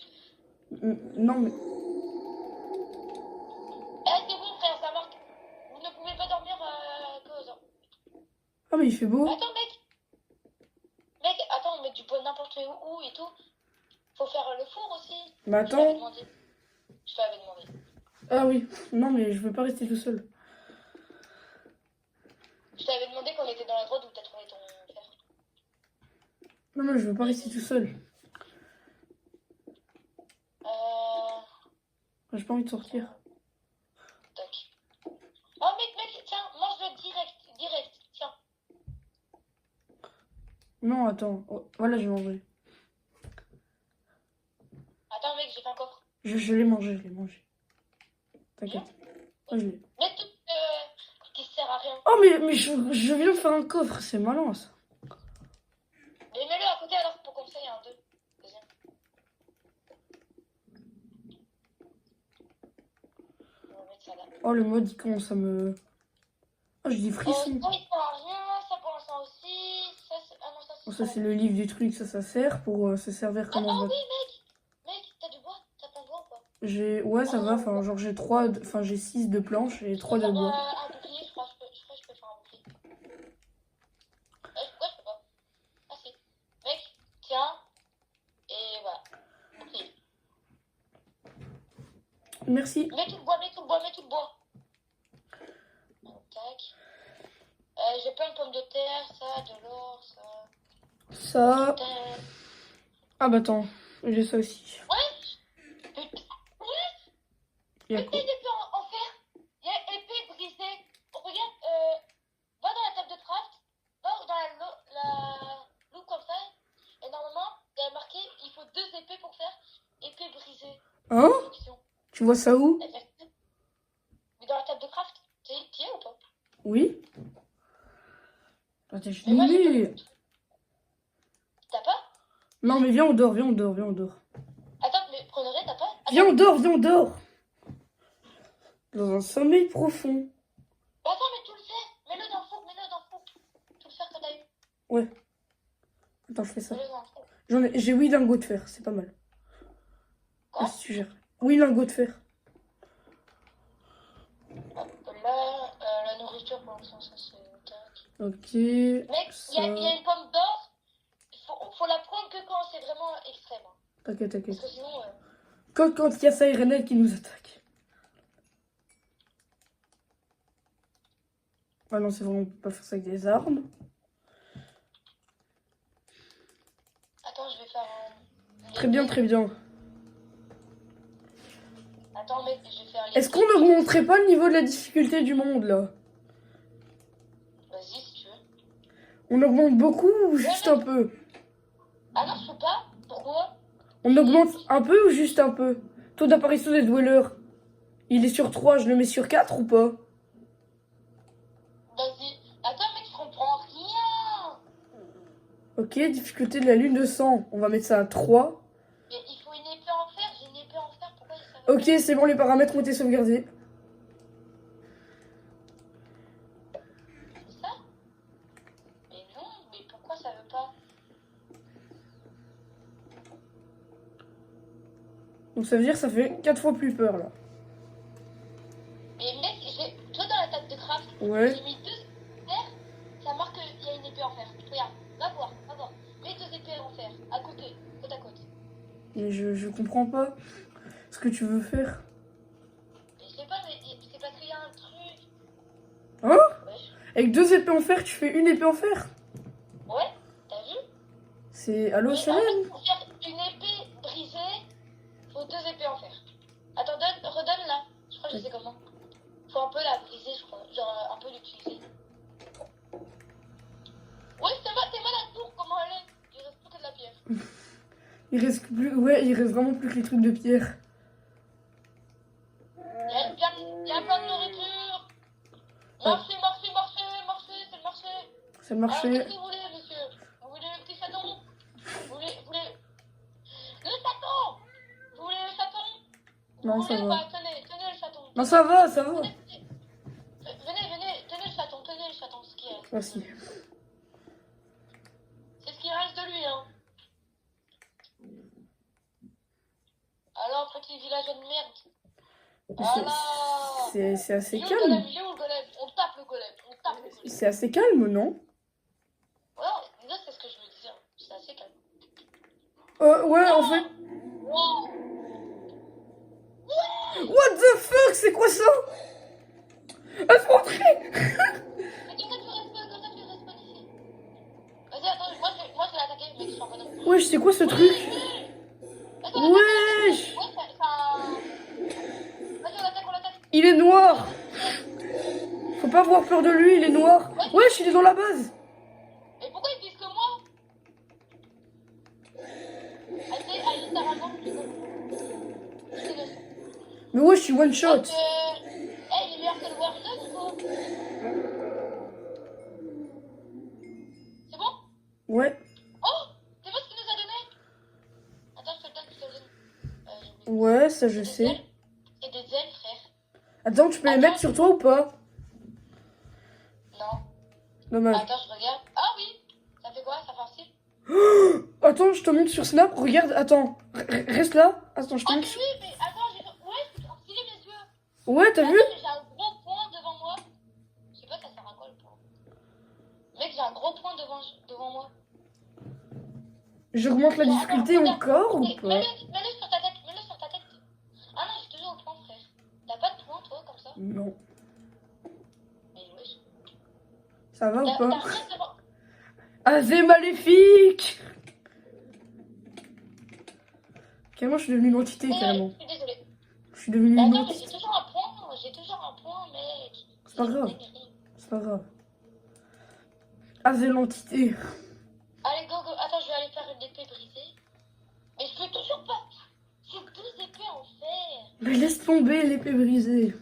Non mais... Eh, c'est bon, frère, ça marque. Vous ne pouvez pas dormir à cause. Ah mais il fait beau. Attends, mec. Mec, attends, on met du bois n'importe où et tout. Faut faire le four aussi. Mais attends. Je t'avais demandé. Ah oui. Non mais je veux pas rester tout seul. Je t'avais demandé quand on était dans la grotte où t'as trouvé ton fer. Non mais je veux pas rester tout seul. J'ai pas envie de sortir. Tac. Oh, mec, tiens, mange-le direct, tiens. Non, attends. Oh, voilà, j'ai mangé. Attends, mec, j'ai fait un coffre. Je l'ai mangé. T'inquiète. Oh, je l'ai. Mets tout qui sert à rien. Oh mais je viens de faire un coffre, c'est malin ça. Mais mets-le à côté alors, pour comme ça, il y a un 2. Deuxième. On va mettre ça là. Oh le mode il commence à me... Oh j'ai des frissons. Ça, il sert à rien. Ça, pour l'instant aussi. Ça, ça c'est le livre du truc, ça sert pour se servir comme Ah en oui, boîte. mec, t'as du bois? T'as plein de bois ou pas? Ouais, ça va, enfin, genre j'ai 6 de planches et 3 de bois. Un bouclier, je crois que je peux faire un bouclier. Pourquoi je peux pas? Ah si. Mec, tiens, et voilà. Bouclier. Merci. Mets tout le bois. Tac. J'ai plein de pommes de terre, ça, de l'or, ça. Ça. Ah bah attends, j'ai ça aussi. Putain. Il y a Épée quoi? d'épée en fer. Il y a épée brisée. Oh, regarde, va dans la table de craft, va dans la loupe comme ça, et normalement, il y a marqué, il faut 2 épées pour faire épée brisée. Hein? Fiction. Tu vois ça où? Mais dans la table de craft, t'y es ou pas? Oui. Attends, je Mais moi, j'ai l'ai. pas. T'as pas? Non mais viens on dort. Attends, mais Pronoré, t'as pas? Viens on dort. Dans un sommeil profond. Bah attends, mais tu le sais. Mets-le dans le four. Tout le fer que t'as eu. Ouais. Attends, je fais ça. Mets-le dans le four. J'ai 8 lingots de fer, c'est pas mal. Quoi? Si tu gères. 8 lingots de fer. Hop là, la nourriture pour l'instant, ça c'est tac. Ok. Mec, Ça... il y a une pomme d'or. Faut la prendre que quand c'est vraiment extrême. Hein. T'inquiète. Parce que sinon. Quand il y a ça Renel qui nous attaque. Ah non, c'est vraiment, on peut pas faire ça avec des armes. Attends, je vais faire un. Très bien. Attends, mec, je vais faire les. Est-ce qu'on n'augmenterait pas le niveau de la difficulté du monde là? Vas-y, si tu veux. On augmente beaucoup ou juste un peu? Ah non, je peux pas. Pourquoi? On augmente un peu ou juste un peu? Taux d'apparition des dwellers. Il est sur 3, je le mets sur 4 ou pas? Vas-y. Attends, mec, je comprends rien. Ok, difficulté de la lune de sang. On va mettre ça à 3. Mais il faut une épée en fer. J'ai une épée en fer. Pourquoi ça? Ok, c'est bon, les paramètres ont été sauvegardés. C'est ça? Mais non, mais pourquoi ça veut pas? Donc ça veut dire que ça fait 4 fois plus peur là. Mais mec, toi dans la table de craft, Ouais. j'ai mis 2 fer, ça marque qu'il y a une épée en fer. Regarde, va voir. Mets 2 épées en fer, à côté, côte à côte. Mais je comprends pas ce que tu veux faire. Mais je sais pas, mais c'est parce qu'il y a un truc. Hein? Wesh. Avec 2 épées en fer, tu fais une épée en fer? Ouais, t'as vu? C'est... Allô, Mais en Chanel? fait, pour faire une épée brisée, faut 2 épées en fer. Attends, redonne là. Je crois que je sais comment. Faut un peu la briser, je crois. Genre un peu l'utiliser. Ouais, t'es mal à tour, comment elle est? Il reste plus que de la pierre. Il reste vraiment plus que les trucs de pierre. Il y a plein de nourriture. Marchez, c'est le marché. C'est le marché. Alors, qu'est-ce que vous voulez, monsieur? Vous voulez le petit chaton? Vous voulez... Le chaton! Vous voulez le chaton? Non, Vous ça voulez ou va. pas? Tenez le chaton. Non, ça va. Venez, tenez le chaton, c'est ce qui reste. Merci. C'est ce qui reste de lui, hein. Alors, petit villageois de merde. Voilà. C'est assez Il est où calme. il est où le golem? On tape le golem. C'est assez calme, non? Ouais, déjà, c'est ce que je me disais. Hein. C'est assez calme. Ouais, en fait... Wow. What the fuck? C'est quoi ça? Elle se montrer. Mais comme ça, tu restes ici. Vas-y, attends, moi, je vais l'attaquer, mais tu sens pas non. Wesh, c'est quoi ce truc? Wesh! Ouais, vas-y, on l'attaque. Il est noir! Faut pas avoir peur de lui, il est noir. Wesh, il est dans la base! Mais pourquoi ils disent que moi? Allez, littéralement, Mais wesh, je suis one shot! il est meilleur que le Warzone ou quoi? C'est bon? Ouais. Oh! C'est pas ce qu'il nous a donné? Attends, je te le donne. Ouais, ça je sais. Et des ailes, frère. Attends, tu peux les mettre sur toi ou pas? Non. Dommage. Attends, je regarde. Ah oui! Ça fait quoi? Ça fait un style? Attends, je te montre sur Snap. Regarde, attends. Reste là. Attends, je te Ah, mais montre. oui, mais attends, ouais, c'est trop stylé, mes yeux. Ouais, t'as vu? Attends, mais j'ai un gros point devant moi. Je sais pas, ça sert à quoi le point. Mec, j'ai un gros point devant moi. J'augmente la Attends, difficulté regarde. encore ou Ok, pas? mets-le sur ta tête, mets-le sur ta tête. Ah non, j'ai toujours au point, frère. T'as pas de point, toi, comme ça? Non. Mais wesh. Ça va ou T'as pas? rien devant. Ah, c'est maléfique! Carrément, je suis devenue une entité, carrément. Je suis désolée. Je suis devenue une Attends, mais entité. j'ai toujours un point, mec. C'est pas grave. C'est pas grave. Ah, c'est l'entité. Allez, go, go. Attends, je vais aller faire une épée brisée. Mais je peux toujours pas. J'ai 12 épées en fer. Mais laisse tomber l'épée brisée.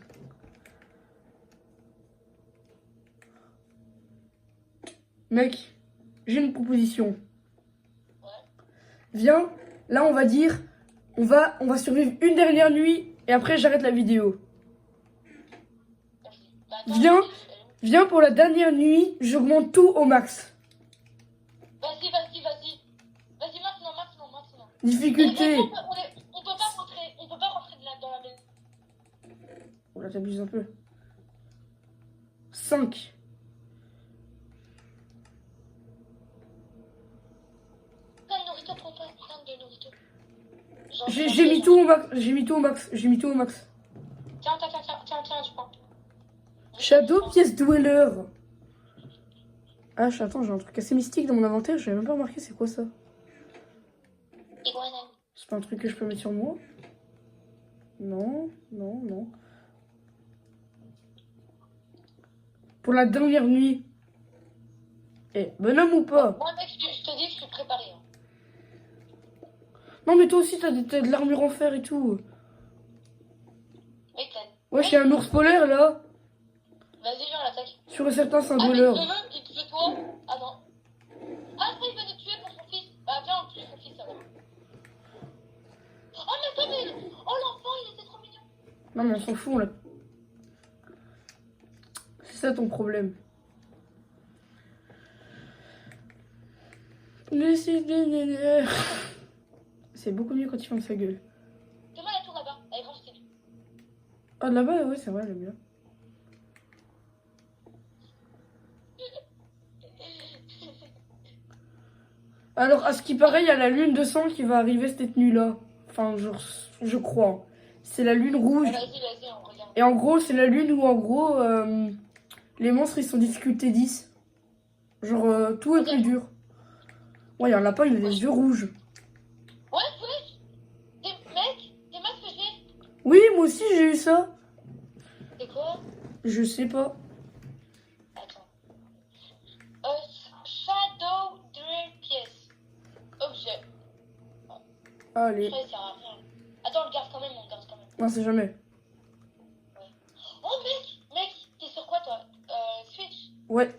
Mec, j'ai une proposition. Ouais. Viens, là on va dire, on va survivre une dernière nuit et après j'arrête la vidéo. Vas-y. Bah, attends, Viens. elle est où? Viens pour la dernière nuit, j'augmente tout au max. Vas-y, vas-y, vas-y. Vas-y, maintenant, maintenant, maintenant. Difficulté. On peut pas rentrer dans la maison. Oh là, t'abuses un peu. 5. Plein de nourriture, prends pas plein de nourriture. Genre, J'ai mis tout au max. J'ai mis tout au max. J'ai mis tout au max. Tiens, je prends. Shadow pièce dweller. Ah, attends, j'ai un truc assez mystique dans mon inventaire. J'avais même pas remarqué c'est quoi ça. Iguana. C'est pas un truc que je peux mettre sur moi? Non, non, non. Pour la dernière nuit. Eh, bonhomme ou pas? Moi, mec, je te dis, je suis préparé. Hein. Non, mais toi aussi, t'as de l'armure en fer et tout. Mec, Ouais, j'ai un ours polaire là. vas-y, viens, on l'attaque. Sur certains, c'est un Ah, mais dweller. il te veut toi? Ah non. Ah, après, il veut nous tuer pour son fils. Bah, viens, on tue son fils alors. Oh, mais attends, mais. Oh, l'enfant, il était trop mignon. Non, mais on s'en fout, là. C'est ça ton problème. C'est beaucoup mieux quand il ferme sa gueule. C'est moi la tour là-bas. Elle est grave stylée. Ah, de là-bas, ouais, c'est vrai, j'aime bien. Alors, à ce qui paraît, il y a la lune de sang qui va arriver cette nuit-là. Enfin, je crois. C'est la lune rouge. Ah, vas-y, on regarde. Et en gros, c'est la lune où, en gros, les monstres, ils sont difficulté 10. Genre, tout est plus dur. Ouais, il y a un lapin, il a des yeux rouges. Ouais, mec, c'est moi ce que j'ai. Oui, moi aussi, j'ai eu ça. C'est quoi? Je sais pas. Attends. Shadow Drill Pièce. Objet. Allez. Ça, il sert à rien. Attends, on le garde quand même, Non, c'est jamais. Oh, mec, t'es sur quoi toi? Switch. Ouais.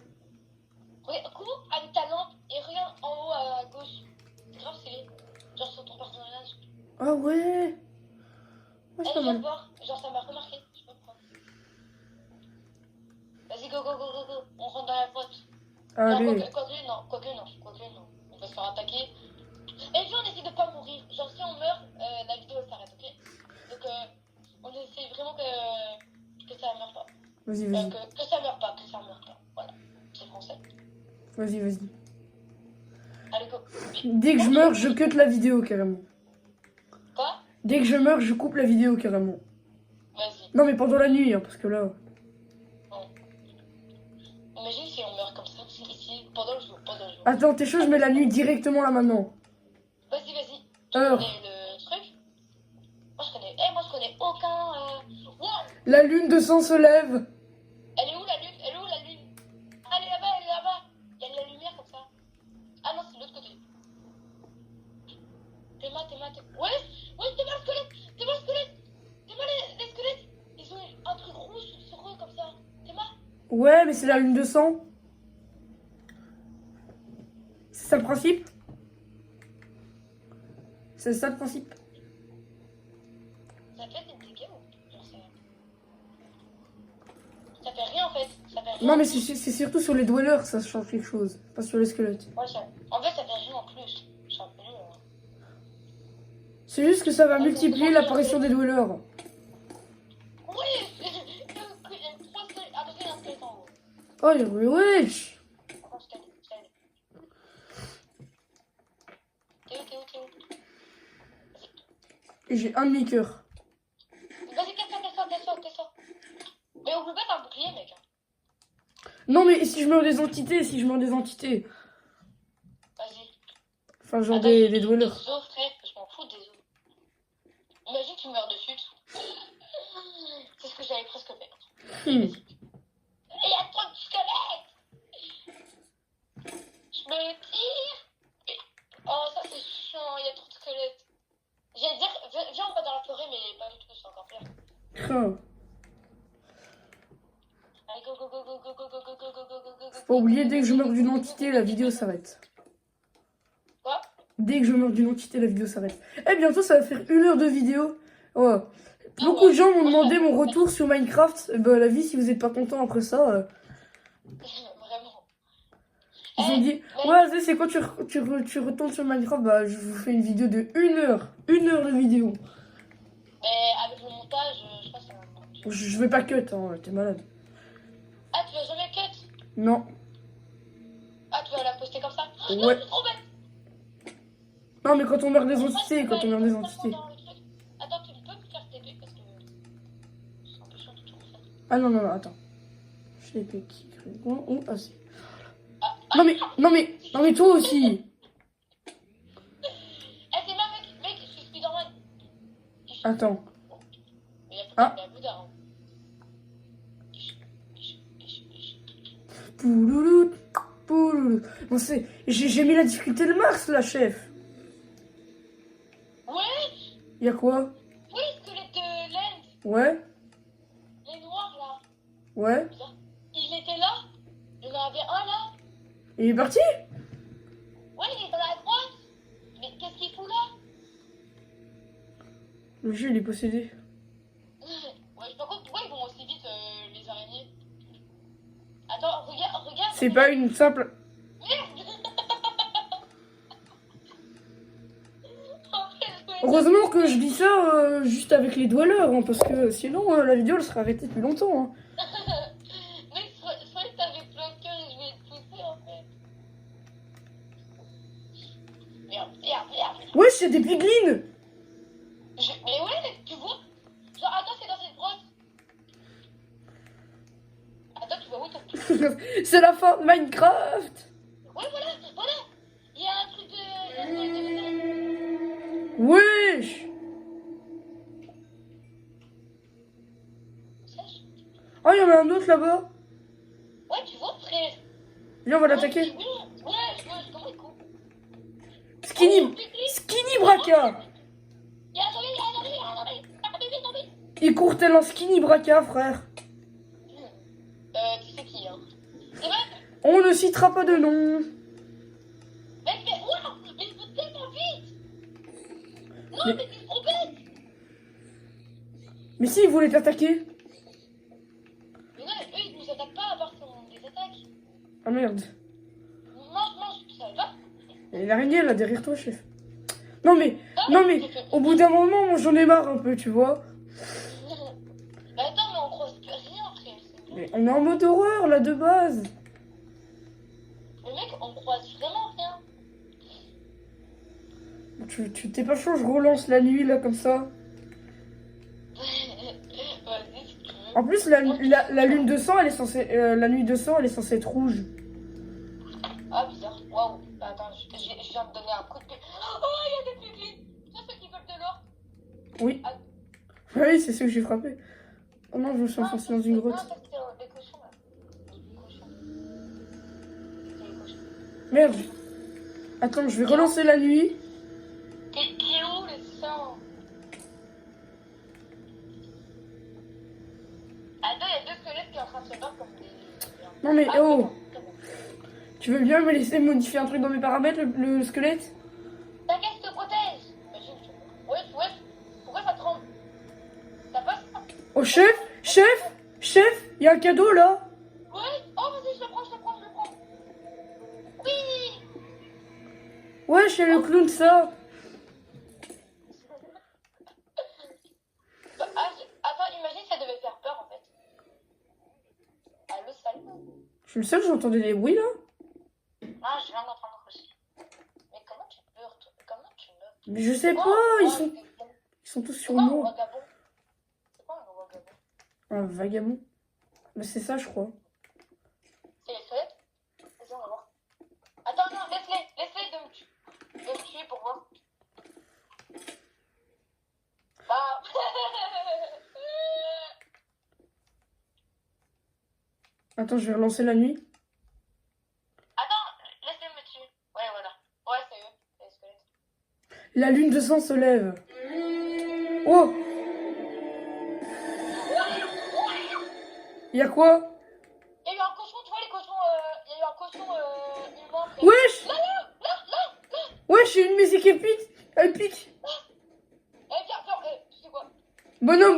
Cours avec ta lampe et regarde en haut à gauche. C'est grave stylé. Genre sur ton personnage. Ah ouais. Ouais, c'est pas Allez, viens mal. voir. Genre ça m'a remarqué. Je sais pas pourquoi. Vas-y, go. On rentre dans la grotte. Allez. Non, quoique non. On va se faire attaquer. Et viens, on essaie de pas mourir. Genre si on meurt, la vidéo s'arrête, ok? Donc on essaie vraiment que ça meure pas. Vas-y. Que ça meure pas. Voilà. C'est français. Vas-y. Allez, go. Dès que je meurs, je cut la vidéo carrément. Quoi? Dès que je meurs, je coupe la vidéo carrément. Vas-y. Non, mais pendant la nuit, hein, parce que là. Imagine si on meurt comme ça, ici, pendant le jour. Attends, t'es chaud, je mets la nuit directement là maintenant. Vas-y. Tu Heure. connais le truc? Moi je connais aucun. Wow. La lune de sang se lève. Elle est où la lune? Ah, elle est là-bas. Il y a de la lumière comme ça. Ah non, c'est de l'autre côté. T'es mal. Ouais, t'es mal le squelette. Les squelettes. Ils ont un truc rouge sur eux comme ça. T'es mal? Ouais, mais c'est la lune de sang. C'est ça le principe? C'est ça le principe? Ça fait des dégâts ou genre ça fait rien en fait. Ça fait rien. Non, mais c'est surtout sur les dwellers que ça change quelque chose. Pas sur les squelettes. Ouais, en fait, ça fait rien en plus. C'est juste que ça va multiplier l'apparition des dwellers. Oui, j'ai trop squelettes. Attention, il y a un squelette en haut. Oh, mais wesh. Attends, je t'aide. T'es où Et j'ai un demi-cœur. Vas-y, casse-toi. Mais oublie pas, t'as un bouclier, mec. Non, mais si je meurs des entités, Vas-y. Enfin, genre Attends, des j'ai dwellers. des os, frère, je m'en fous des os. Imagine, tu meurs dessus. C'est ce que j'allais presque faire. Hmm. Il y a trop de squelettes. Je me tire. Oh, ça c'est chiant, il y a trop de squelettes. J'allais dire, viens, on va dans la forêt, mais pas du tout, c'est encore pire. Oh. Allez, go. Faut pas oublier, dès que je meurs d'une entité, la vidéo s'arrête. Quoi? Dès que je meurs d'une entité, la vidéo s'arrête. Eh, bientôt, ça va faire 1 heure de vidéo. Ouais. Beaucoup de gens m'ont demandé mon retour sur Minecraft. Bah, la vie, si vous êtes pas content après ça, Vraiment. ils ont dit, ouais, vas-y, c'est quand tu retournes sur Minecraft, bah, je vous fais une vidéo de 1 heure. 1 heure de vidéo. Mais avec le montage, je pense que ça va. Je vais pas cut, hein, t'es malade. Ah, tu vas jamais cut? Non. Ah, tu vas la poster comme ça? Ouais. Non, c'est trop bête. Non, mais quand on meurt des En entités, fait, quand on meurt des entités. dans le truc. Attends, tu peux me faire TP parce que c'est un peu chiant tout ça. Ah non, attends. Je sais pas qui. Oh, ah, si. Non, mais toi aussi. Eh, c'est ma mec, je suis Spider-Man. Attends. Mais il y a Ah. pas de Bouddha, hein. Pouloulou. Bon, j'ai mis la difficulté de Mars, là, chef. Ouais, Y'a quoi? oui, squelette de Land, Ouais. les noirs là. Ouais. Il était là. Il y en avait un là. Il est parti? Ouais, il est dans la grotte. Mais qu'est-ce qu'il fout là? Le jeu, il est possédé. Ouais, je par contre, pourquoi ils vont aussi vite les araignées? Attends, regarde. C'est pas une simple... Heureusement que je dis ça juste avec les dwellers, hein, parce que sinon la vidéo elle serait arrêtée depuis longtemps. Hein. Mais soit t'avais plein de cœur et je vais te pousser en fait. Merde. Ouais, c'est des piglins. Mais ouais, tu vois? Genre, attends, c'est dans cette grotte. Attends, tu vois où toi? C'est la fin de Minecraft. Ouais, voilà. Il y a un truc de... Wesh. Sèche. Oh, il y en a un autre là-bas. Ouais, tu vois, frère. Viens, on va l'attaquer. Ouais, je vois comment il coupe. Skinny Braca. Il y a un zombie. Il court tel un Skinny Braca, frère. Tu sais qui, hein? C'est vrai? On ne citera pas de nom. Mec, mais waouh! Mais il faut tellement vite! Non, Mais- mais c'est trop bête! Mais si, il voulait t'attaquer. Mais non, eux, ils nous attaquent pas à part si on les attaque. Ah merde. Mange, tu savais pas? Il y a l'araignée là derrière toi, chef. Non mais, au bout d'un moment, moi j'en ai marre un peu, tu vois. Mais attends, mais on croise plus rien, frère. C'est bon. Mais on est en mode horreur là de base. Mais mec, on croise vraiment rien. Tu t'es pas chaud, je relance la nuit là comme ça. Vas-y, si tu veux. En plus, la lune de sang, elle est censée, la nuit de sang, elle est censée être rouge. Ah, bizarre. Waouh. Attends, je viens de donner un coup de pied. Oh, il y a des piglins. C'est ceux qui veulent de l'or. Oui. Ah. Oui, c'est ceux que j'ai frappé. Oh non, je me suis enfoncé dans une grotte. Non, ça, c'était des cochons, là. Des cochons. C'est les cochons. Merde. Attends, je vais relancer la nuit. T'es où, le sang? Attends, il y a deux squelettes qui sont en train de se battre comme des... Non mais, Ah, oh. c'est bon. Tu veux bien me laisser modifier un truc dans mes paramètres, le squelette? T'inquiète, je te protège. Imagine, ouais, pourquoi ça tremble? T'as pas ça? Oh, chef, il y a un cadeau là. Ouais. Oh, vas-y, je le prends. Oui. Ouais, c'est le clown ça. Je suis le seul, j'entendais des bruits là. Ah, je viens d'entendre aussi. Mais comment tu meurs, toi? Comment tu meurs? Mais je sais pas, ils sont tous C'est sur quoi un moi. vagabond? C'est quoi un vagabond? Un vagabond. Mais c'est ça, je crois. C'est les squelettes? Vas-y, on va voir. Attends, non, laisse-les de me tuer pour voir. Bah. Attends, je vais relancer la nuit. Attends, laisse-les me tuer. Ouais, voilà. Ouais, c'est eux, c'est les squelettes. La lune de sang se lève. Oh! Y'a quoi? Il y a eu un cochon, tu vois les cochons, il y a eu un cochon humain. Wesh! Là, Wesh, j'ai une musique épique! Épique! viens, tu sais quoi? Bonhomme!